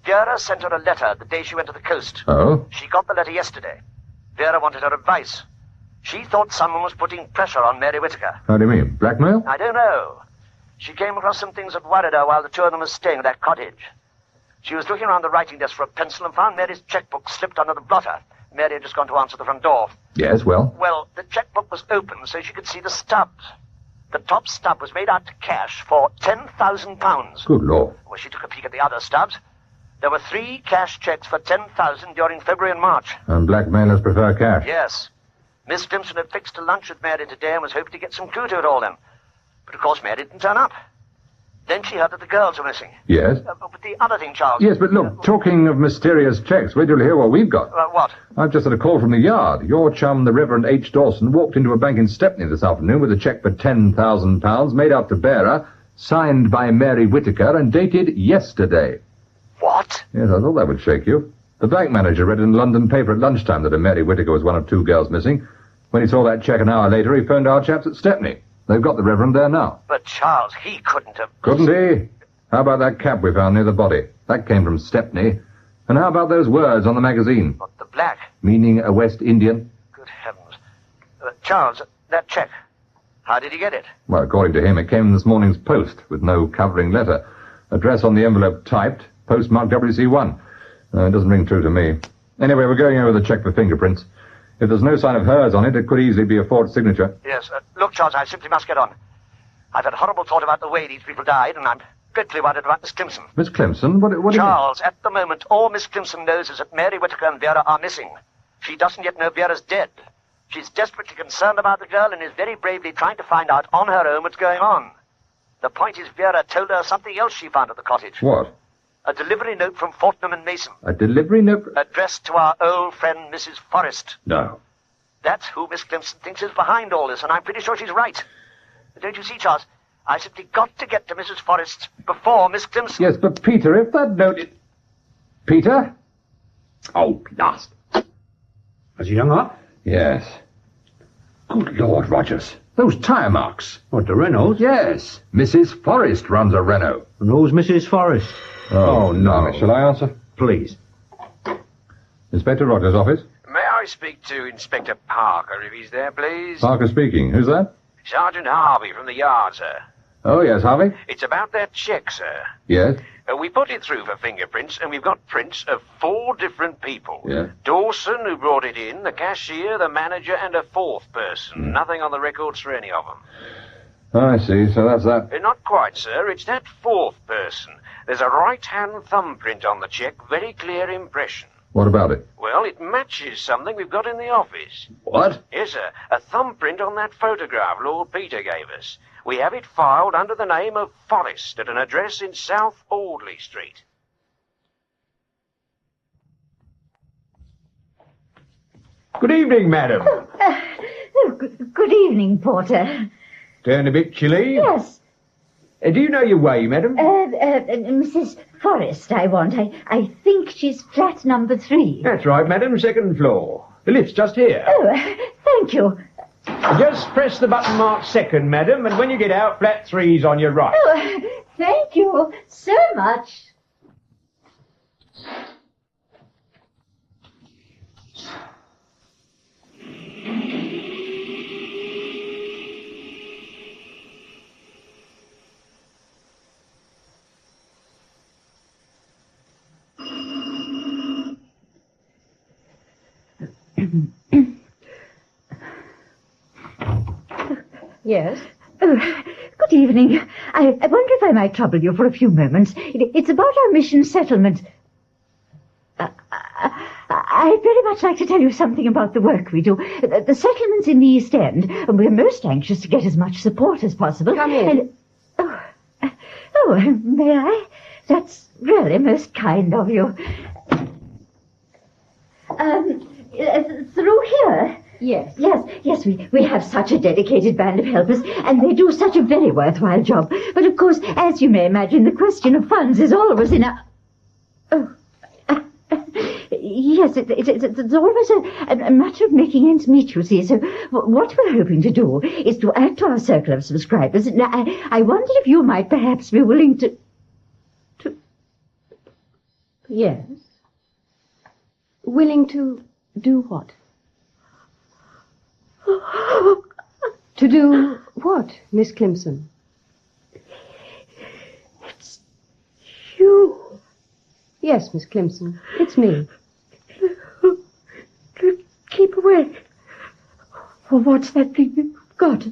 Vera sent her a letter the day she went to the coast. Oh? She got the letter yesterday. Vera wanted her advice. She thought someone was putting pressure on Mary Whittaker. How do you mean? Blackmail? I don't know. She came across some things that worried her while the two of them were staying at that cottage. She was looking around the writing desk for a pencil and found Mary's checkbook slipped under the blotter. Mary had just gone to answer the front door. Yes, well? Well, the checkbook was open so she could see the stubs. The top stub was made out to cash for £10,000. Good Lord. Well, she took a peek at the other stubs. There were 3 cash checks for £10,000 during February and March. And blackmailers prefer cash? Yes. Miss Clemson had fixed a lunch with Mary today and was hoping to get some clue to it all then. But of course Mary didn't turn up. Then she heard that the girls were missing. Yes? But the other thing, Charles... Yes, but look, talking of mysterious checks, wait till you hear what we've got. What? I've just had a call from the Yard. Your chum, the Reverend H. Dawson, walked into a bank in Stepney this afternoon with a cheque for £10,000 made out to bearer, signed by Mary Whittaker and dated yesterday. What? Yes, I thought that would shake you. The bank manager read in a London paper at lunchtime that a Mary Whittaker was one of 2 girls missing. When he saw that cheque an hour later, he phoned our chaps at Stepney. They've got the Reverend there now. But, Charles, he couldn't have... Couldn't he? How about that cap we found near the body? That came from Stepney. And how about those words on the magazine? What, the black? Meaning a West Indian? Good heavens. Charles, that cheque, how did he get it? Well, according to him, it came in this morning's post, with no covering letter. Address on the envelope typed, postmarked WC1. It doesn't ring true to me. Anyway, we're going over the cheque for fingerprints. If there's no sign of hers on it, it could easily be a forged signature. Yes. Look, Charles, I simply must get on. I've had a horrible thought about the way these people died, and I'm dreadfully worried about Miss Clemson. Miss Clemson? What do you mean? Charles, at the moment, all Miss Clemson knows is that Mary Whittaker and Vera are missing. She doesn't yet know Vera's dead. She's desperately concerned about the girl and is very bravely trying to find out on her own what's going on. The point is Vera told her something else she found at the cottage. What? A delivery note from Fortnum and Mason. A delivery note? Addressed to our old friend, Mrs. Forrest. No. That's who Miss Clemson thinks is behind all this, and I'm pretty sure she's right. Don't you see, Charles? I simply got to get to Mrs. Forrest before Miss Clemson. Yes, but Peter, if that note... Peter? Oh, blast. Has he hung up? Yes. Good Lord, Rogers. Those tyre marks. What, the Renaults? Yes. Mrs. Forrest runs a Renault. And who's Mrs. Forrest? Oh, no. Shall I answer? Please. Inspector Rogers' office? May I speak to Inspector Parker, if he's there, please? Parker speaking. Who's that? Sergeant Harvey from the yard, sir. Oh, yes, Harvey? It's about that check, sir. Yes? We put it through for fingerprints, and we've got prints of 4 different people. Yeah. Dawson, who brought it in, the cashier, the manager, and a 4th person. Nothing on the records for any of them. I see, so that's that. Not quite, sir. It's that 4th person. There's a right-hand thumbprint on the check, very clear impression. What about it? Well, it matches something we've got in the office. What? Yes, sir. A thumbprint on that photograph Lord Peter gave us. We have it filed under the name of Forrest at an address in South Audley Street. Good evening, madam. Good evening, Porter. Turn a bit chilly? Yes. Do you know your way, madam? Mrs. Forrest, I want. I think she's flat number 3. That's right, madam. 2nd floor. The lift's just here. Oh, thank you. Just press the button marked 2nd, madam, and when you get out, flat 3's on your right. Oh, thank you so much. Yes? Oh, good evening. I wonder if I might trouble you for a few moments. It's about our mission settlement. I'd very much like to tell you something about the work we do. The settlement's in the East End, and we're most anxious to get as much support as possible. Come in. May I? That's really most kind of you. Through here? Yes. Yes, we have such a dedicated band of helpers, and they do such a very worthwhile job. But of course, as you may imagine, the question of funds is always in a... Yes, it's always a matter of making ends meet, you see. So what we're hoping to do is to add to our circle of subscribers. And I wondered if you might perhaps be willing to... Yes. Willing to do what? To do what, Miss Clemson? It's you. Yes, Miss Clemson. It's me. Keep away. Well, what's that thing you've got?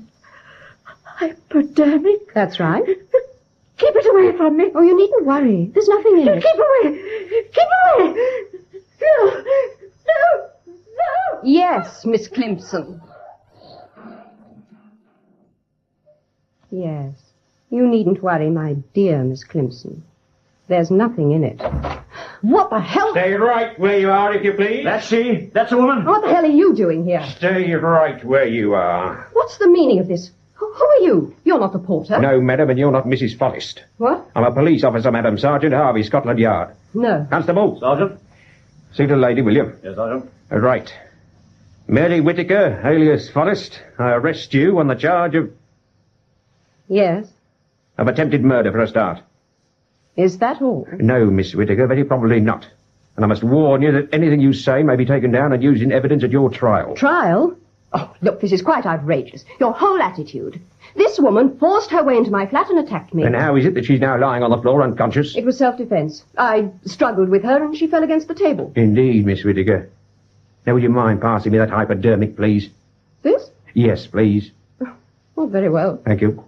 Hypodermic? That's right. Keep it away from me. Oh, you needn't worry. There's nothing in it. Keep away. Keep away. No. Yes, Miss Clemson. Yes. You needn't worry, my dear Miss Clemson. There's nothing in it. What the hell? Stay right where you are, if you please. That's she. That's a woman. What the hell are you doing here? Stay right where you are. What's the meaning of this? Who are you? You're not the porter. No, madam, and you're not Mrs. Forrest. What? I'm a police officer, madam. Sergeant Harvey, Scotland Yard. No. Constable. Sergeant? See the lady, will you? Yes, Sergeant. Right. Mary Whittaker, alias Forrest, I arrest you on the charge of Yes. attempted murder for a start. Is that all? No, Miss Whittaker, very probably not. And I must warn you that anything you say may be taken down and used in evidence at your trial. Trial? Oh, look, this is quite outrageous. Your whole attitude. This woman forced her way into my flat and attacked me. And how is it that she's now lying on the floor unconscious? It was self-defense. I struggled with her and she fell against the table. Indeed, Miss Whittaker. Now, would you mind passing me that hypodermic, please? This? Yes, please. Oh, very well. Thank you.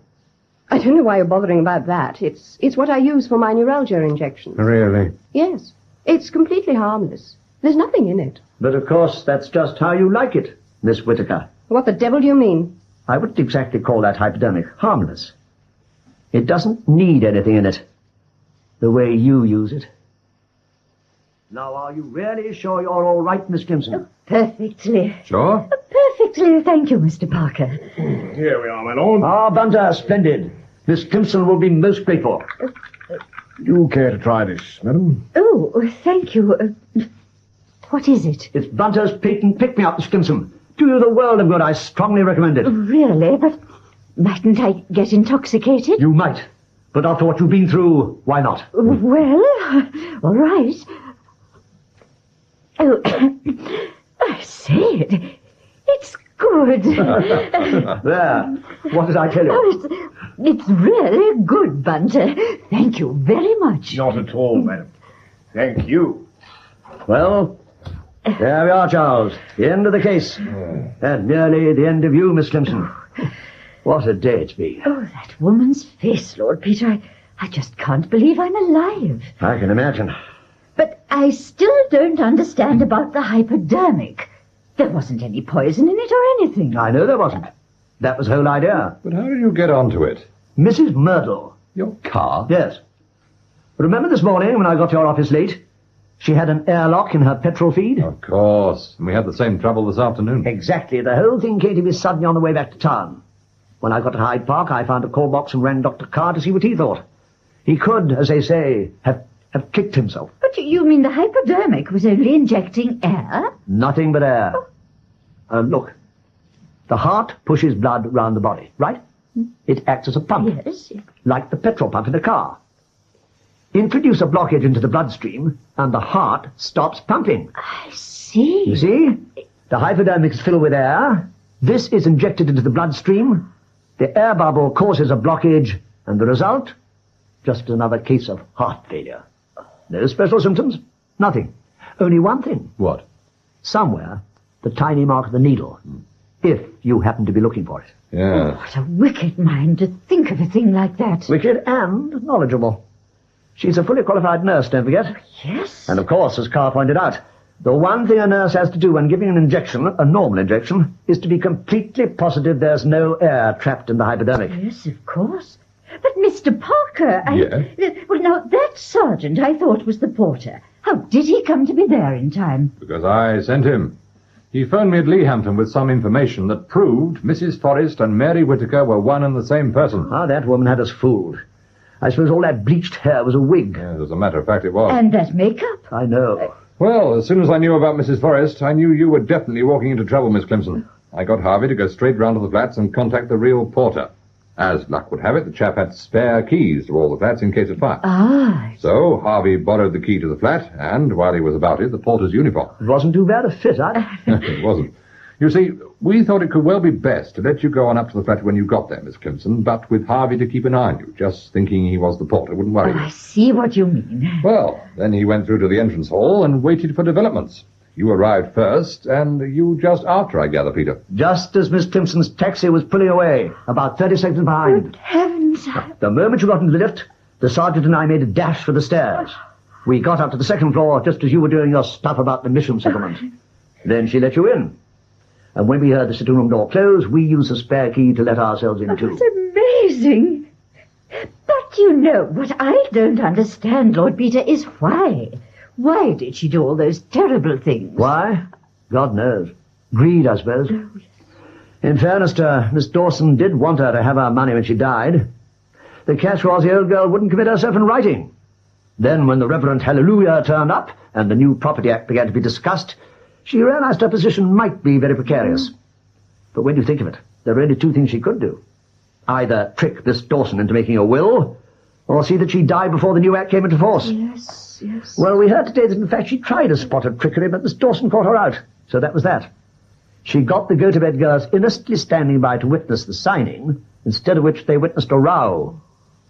I don't know why you're bothering about that. It's what I use for my neuralgia injections. Really? Yes. It's completely harmless. There's nothing in it. But of course, that's just how you like it. Miss Whittaker. What the devil do you mean? I wouldn't exactly call that hypodermic. Harmless. It doesn't need anything in it. The way you use it. Now, are you really sure you're all right, Miss Crimson? Perfectly. Sure? Perfectly, thank you, Mr. Parker. Here we are, my lord. Ah, Bunter, splendid. Miss Crimson will be most grateful. You care to try this, madam? Oh, thank you. What is it? It's Bunter's patent pick-me-up, Miss Crimson. Do you the world of good. I strongly recommend it. Really? But mightn't I get intoxicated? You might. But after what you've been through, why not? Well, all right. Oh, I say it. It's good. There. What did I tell you? Oh, it's really good, Bunter. Thank you very much. Not at all, madam. Thank you. Well, there we are, Charles. The end of the case. And nearly the end of you, Miss Clemson. What a day it's been. Oh, that woman's face, Lord Peter. I just can't believe I'm alive. I can imagine. But I still don't understand about the hypodermic. There wasn't any poison in it or anything. I know there wasn't. That was the whole idea. But how did you get onto it? Mrs. Myrtle. Your car? Yes. Remember this morning when I got to your office late? She had an airlock in her petrol feed? Of course. And we had the same trouble this afternoon. Exactly. The whole thing came to me suddenly on the way back to town. When I got to Hyde Park, I found a call box and rang Dr. Carr to see what he thought. He could, as they say, have kicked himself. But you mean the hypodermic was only injecting air? Nothing but air. Look. The heart pushes blood round the body, right? It acts as a pump. Yes. Like the petrol pump in a car. Introduce a blockage into the bloodstream, and the heart stops pumping. I see. You see? The hypodermic is filled with air. This is injected into the bloodstream. The air bubble causes a blockage, and the result? Just another case of heart failure. No special symptoms. Nothing. Only one thing. What? Somewhere, the tiny mark of the needle. If you happen to be looking for it. Yeah. What a wicked mind to think of a thing like that. Wicked and knowledgeable. She's a fully qualified nurse, don't forget. Yes. And of course, as Carr pointed out, the one thing a nurse has to do when giving an injection, a normal injection, is to be completely positive there's no air trapped in the hypodermic. Yes, of course. But Mr. Parker, Yeah? Well, now, that sergeant I thought was the porter. How did he come to be there in time? Because I sent him. He phoned me at Leahampton with some information that proved Mrs. Forrest and Mary Whittaker were one and the same person. Ah, that woman had us fooled. I suppose all that bleached hair was a wig. Yes, as a matter of fact, it was. And that makeup? I know. Well, as soon as I knew about Mrs. Forrest, I knew you were definitely walking into trouble, Miss Clemson. I got Harvey to go straight round to the flats and contact the real porter. As luck would have it, the chap had spare keys to all the flats in case of fire. Ah. So Harvey borrowed the key to the flat, and while he was about it, the porter's uniform. It wasn't too bad a fit, huh? It wasn't. You see, we thought it could well be best to let you go on up to the flat when you got there, Miss Clemson, but with Harvey to keep an eye on you, just thinking he was the porter wouldn't worry you. I see what you mean. Well, then he went through to the entrance hall and waited for developments. You arrived first, and you just after, I gather, Peter. Just as Miss Clemson's taxi was pulling away, about 30 seconds behind. Good heavens. The moment you got into the lift, the sergeant and I made a dash for the stairs. We got up to the second floor just as you were doing your stuff about the mission settlement. Then she let you in. And when we heard the sitting room door close, we used the spare key to let ourselves in, too. That's amazing. But you know, what I don't understand, Lord Peter, is why. Why did she do all those terrible things? Why? God knows. Greed, I suppose. In fairness to her, Miss Dawson did want her to have her money when she died. The catch was the old girl wouldn't commit herself in writing. Then when the Reverend Hallelujah turned up and the new Property Act began to be discussed, she realized her position might be very precarious. But when you think of it, there are only two things she could do. Either trick Miss Dawson into making a will, or see that she died before the new act came into force. Yes, yes. Well, we heard today that in fact she tried a spot of trickery, but Miss Dawson caught her out. So that was that. She got the go-to-bed girls innocently standing by to witness the signing, instead of which they witnessed a row.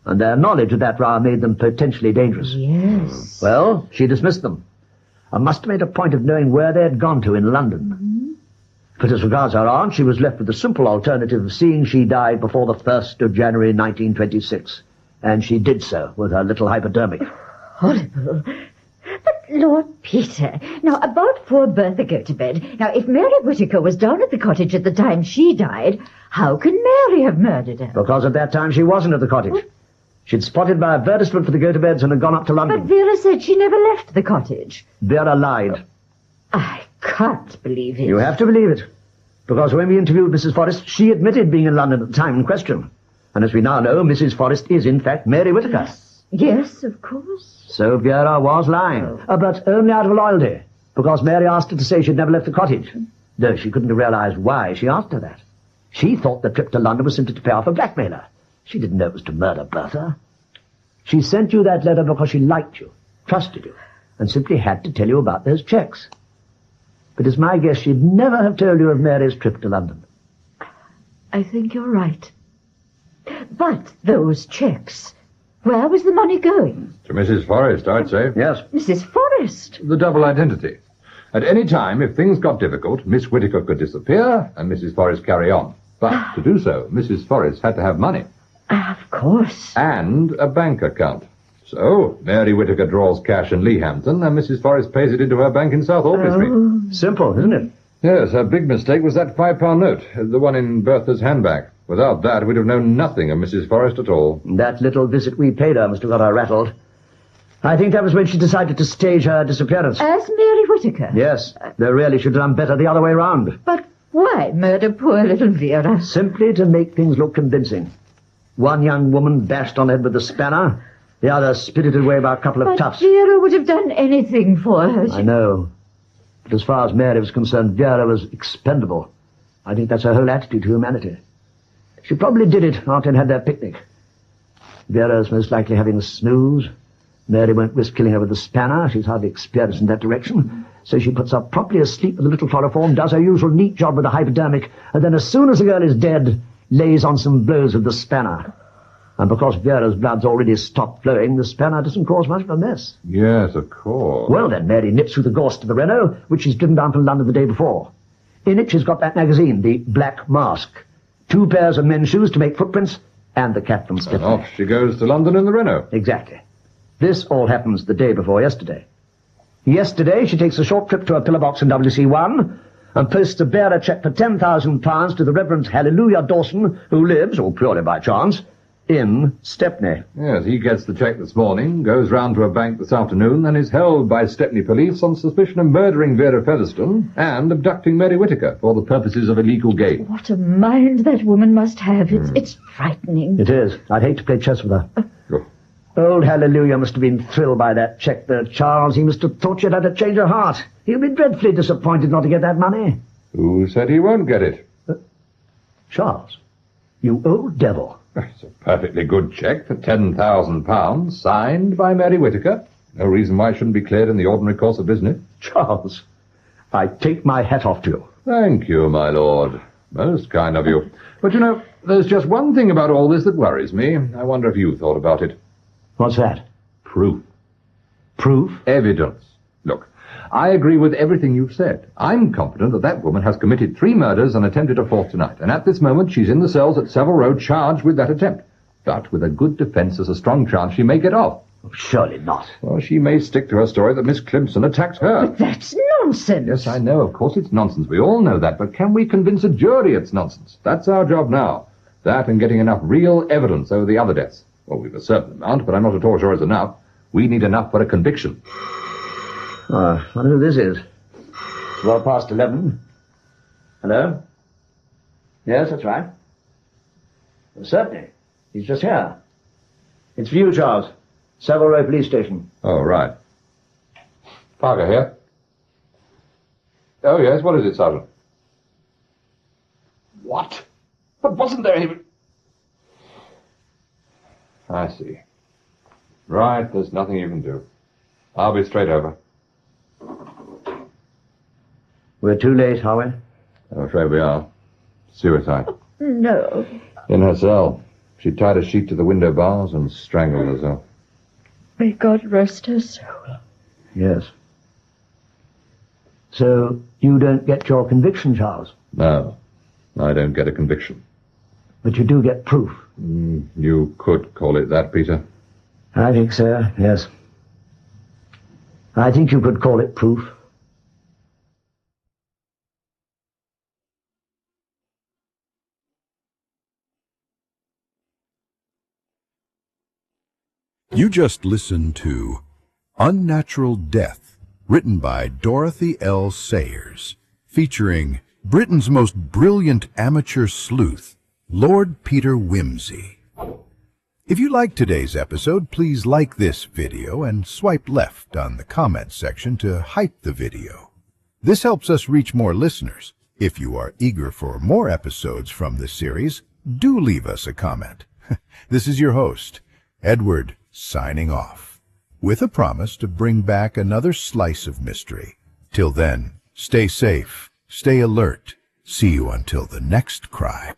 And their knowledge of that row made them potentially dangerous. Yes. Well, she dismissed them, and must have made a point of knowing where they had gone to in London. Mm-hmm. But as regards her aunt, she was left with the simple alternative of seeing she died before the 1st of January 1926. And she did so with her little hypodermic. Horrible. But, Lord Peter, now, about poor Bertha Gotobed. Now, if Mary Whittaker was down at the cottage at the time she died, how can Mary have murdered her? Because at that time she wasn't at the cottage. She'd spotted by advertisement for the Gotobeds and had gone up to London. But Vera said she never left the cottage. Vera lied. I can't believe it. You have to believe it. Because when we interviewed Mrs. Forrest, she admitted being in London at the time in question. And as we now know, Mrs. Forrest is, in fact, Mary Whittaker. Yes, of course. So Vera was lying. But only out of loyalty. Because Mary asked her to say she'd never left the cottage. Though she couldn't have realized why she asked her that. She thought the trip to London was simply to pay off a blackmailer. She didn't know it was to murder Bertha. She sent you that letter because she liked you, trusted you, and simply had to tell you about those checks. But it's my guess she'd never have told you of Mary's trip to London. I think you're right. But those checks, where was the money going? To Mrs. Forrest, I'd say. Yes. Mrs. Forrest? The double identity. At any time, if things got difficult, Miss Whittaker could disappear and Mrs. Forrest carry on. But to do so, Mrs. Forrest had to have money. Of course. And a bank account. So, Mary Whittaker draws cash in Leahampton and Mrs. Forrest pays it into her bank in South Audley Street. Simple, isn't it? Yes, her big mistake was that £5 note, the one in Bertha's handbag. Without that, we'd have known nothing of Mrs. Forrest at all. That little visit we paid her must have got her rattled. I think that was when she decided to stage her disappearance. As Mary Whittaker? Yes, they really should have done better the other way round. But why murder poor little Vera? Simply to make things look convincing. One young woman bashed on the head with a spanner, the other spirited away by a couple of But toughs. Vera would have done anything for her. I know. But as far as Mary was concerned, Vera was expendable. I think that's her whole attitude to humanity. She probably did it after they'd had their picnic. Vera's most likely having a snooze. Mary won't risk killing her with a spanner. She's hardly experienced in that direction. So she puts her properly asleep with a little chloroform, does her usual neat job with a hypodermic, and then as soon as the girl is dead, lays on some blows with the spanner. And because Vera's blood's already stopped flowing, the spanner doesn't cause much of a mess. Yes, of course. Well, then, Mary nips through the gorse to the Renault, which she's driven down from London the day before. In it, she's got that magazine, The Black Mask. 2 pairs of men's shoes to make footprints, and the cat from And Stepney. off she goes to London in the Renault. Exactly. This all happens the day before yesterday. Yesterday, she takes a short trip to a pillar box in WC1 and posts a bearer cheque for £10,000 to the Reverend Hallelujah Dawson, who lives, or purely by chance, in Stepney. Yes, he gets the cheque this morning, goes round to a bank this afternoon, and is held by Stepney police on suspicion of murdering Vera Featherstone and abducting Mary Whittaker for the purposes of illegal gain. What a mind that woman must have. It's frightening. It is. I'd hate to play chess with her. Sure. Old Hallelujah must have been thrilled by that cheque there, Charles. He must have thought she'd had a change of heart. He'll be dreadfully disappointed not to get that money. Who said he won't get it? Charles, you old devil. It's a perfectly good cheque for £10,000, signed by Mary Whittaker. No reason why it shouldn't be cleared in the ordinary course of business. Charles, I take my hat off to you. Thank you, my lord. Most kind of you. But, you know, there's just one thing about all this that worries me. I wonder if you thought about it. What's that? Proof. Proof? Evidence. Look, I agree with everything you've said. I'm confident that that woman has committed 3 murders and attempted a 4th tonight. And at this moment, she's in the cells at Savile Row charged with that attempt. But with a good defence, there's a strong chance she may get off. Surely not. Well, she may stick to her story that Miss Climpson attacked her. But that's nonsense. Yes, I know. Of course it's nonsense. We all know that. But can we convince a jury it's nonsense? That's our job now. That and getting enough real evidence over the other deaths. Well, we've a certain amount, but I'm not at all sure it's enough. We need enough for a conviction. I wonder who this is. It's well past 11. Hello? Yes, that's right. Well, certainly. He's just here. It's for you, Charles. Savile Row Police Station. Oh, right. Parker here. Oh, yes, what is it, Sergeant? What? But wasn't there any... I see. Right, there's nothing you can do. I'll be straight over. We're too late, are we? I'm afraid we are. Suicide. No. In her cell. She tied a sheet to the window bars and strangled herself. May God rest her soul. Yes. So, you don't get your conviction, Charles? No, I don't get a conviction. But you do get proof? You could call it that, Peter. I think so, yes. I think you could call it proof. You just listened to Unnatural Death, written by Dorothy L. Sayers, featuring Britain's most brilliant amateur sleuth, Lord Peter Wimsey. If you liked today's episode, please like this video and swipe left on the comments section to hype the video. This helps us reach more listeners. If you are eager for more episodes from this series, do leave us a comment. This is your host, Edward, signing off, with a promise to bring back another slice of mystery. Till then, stay safe, stay alert. See you until the next cry.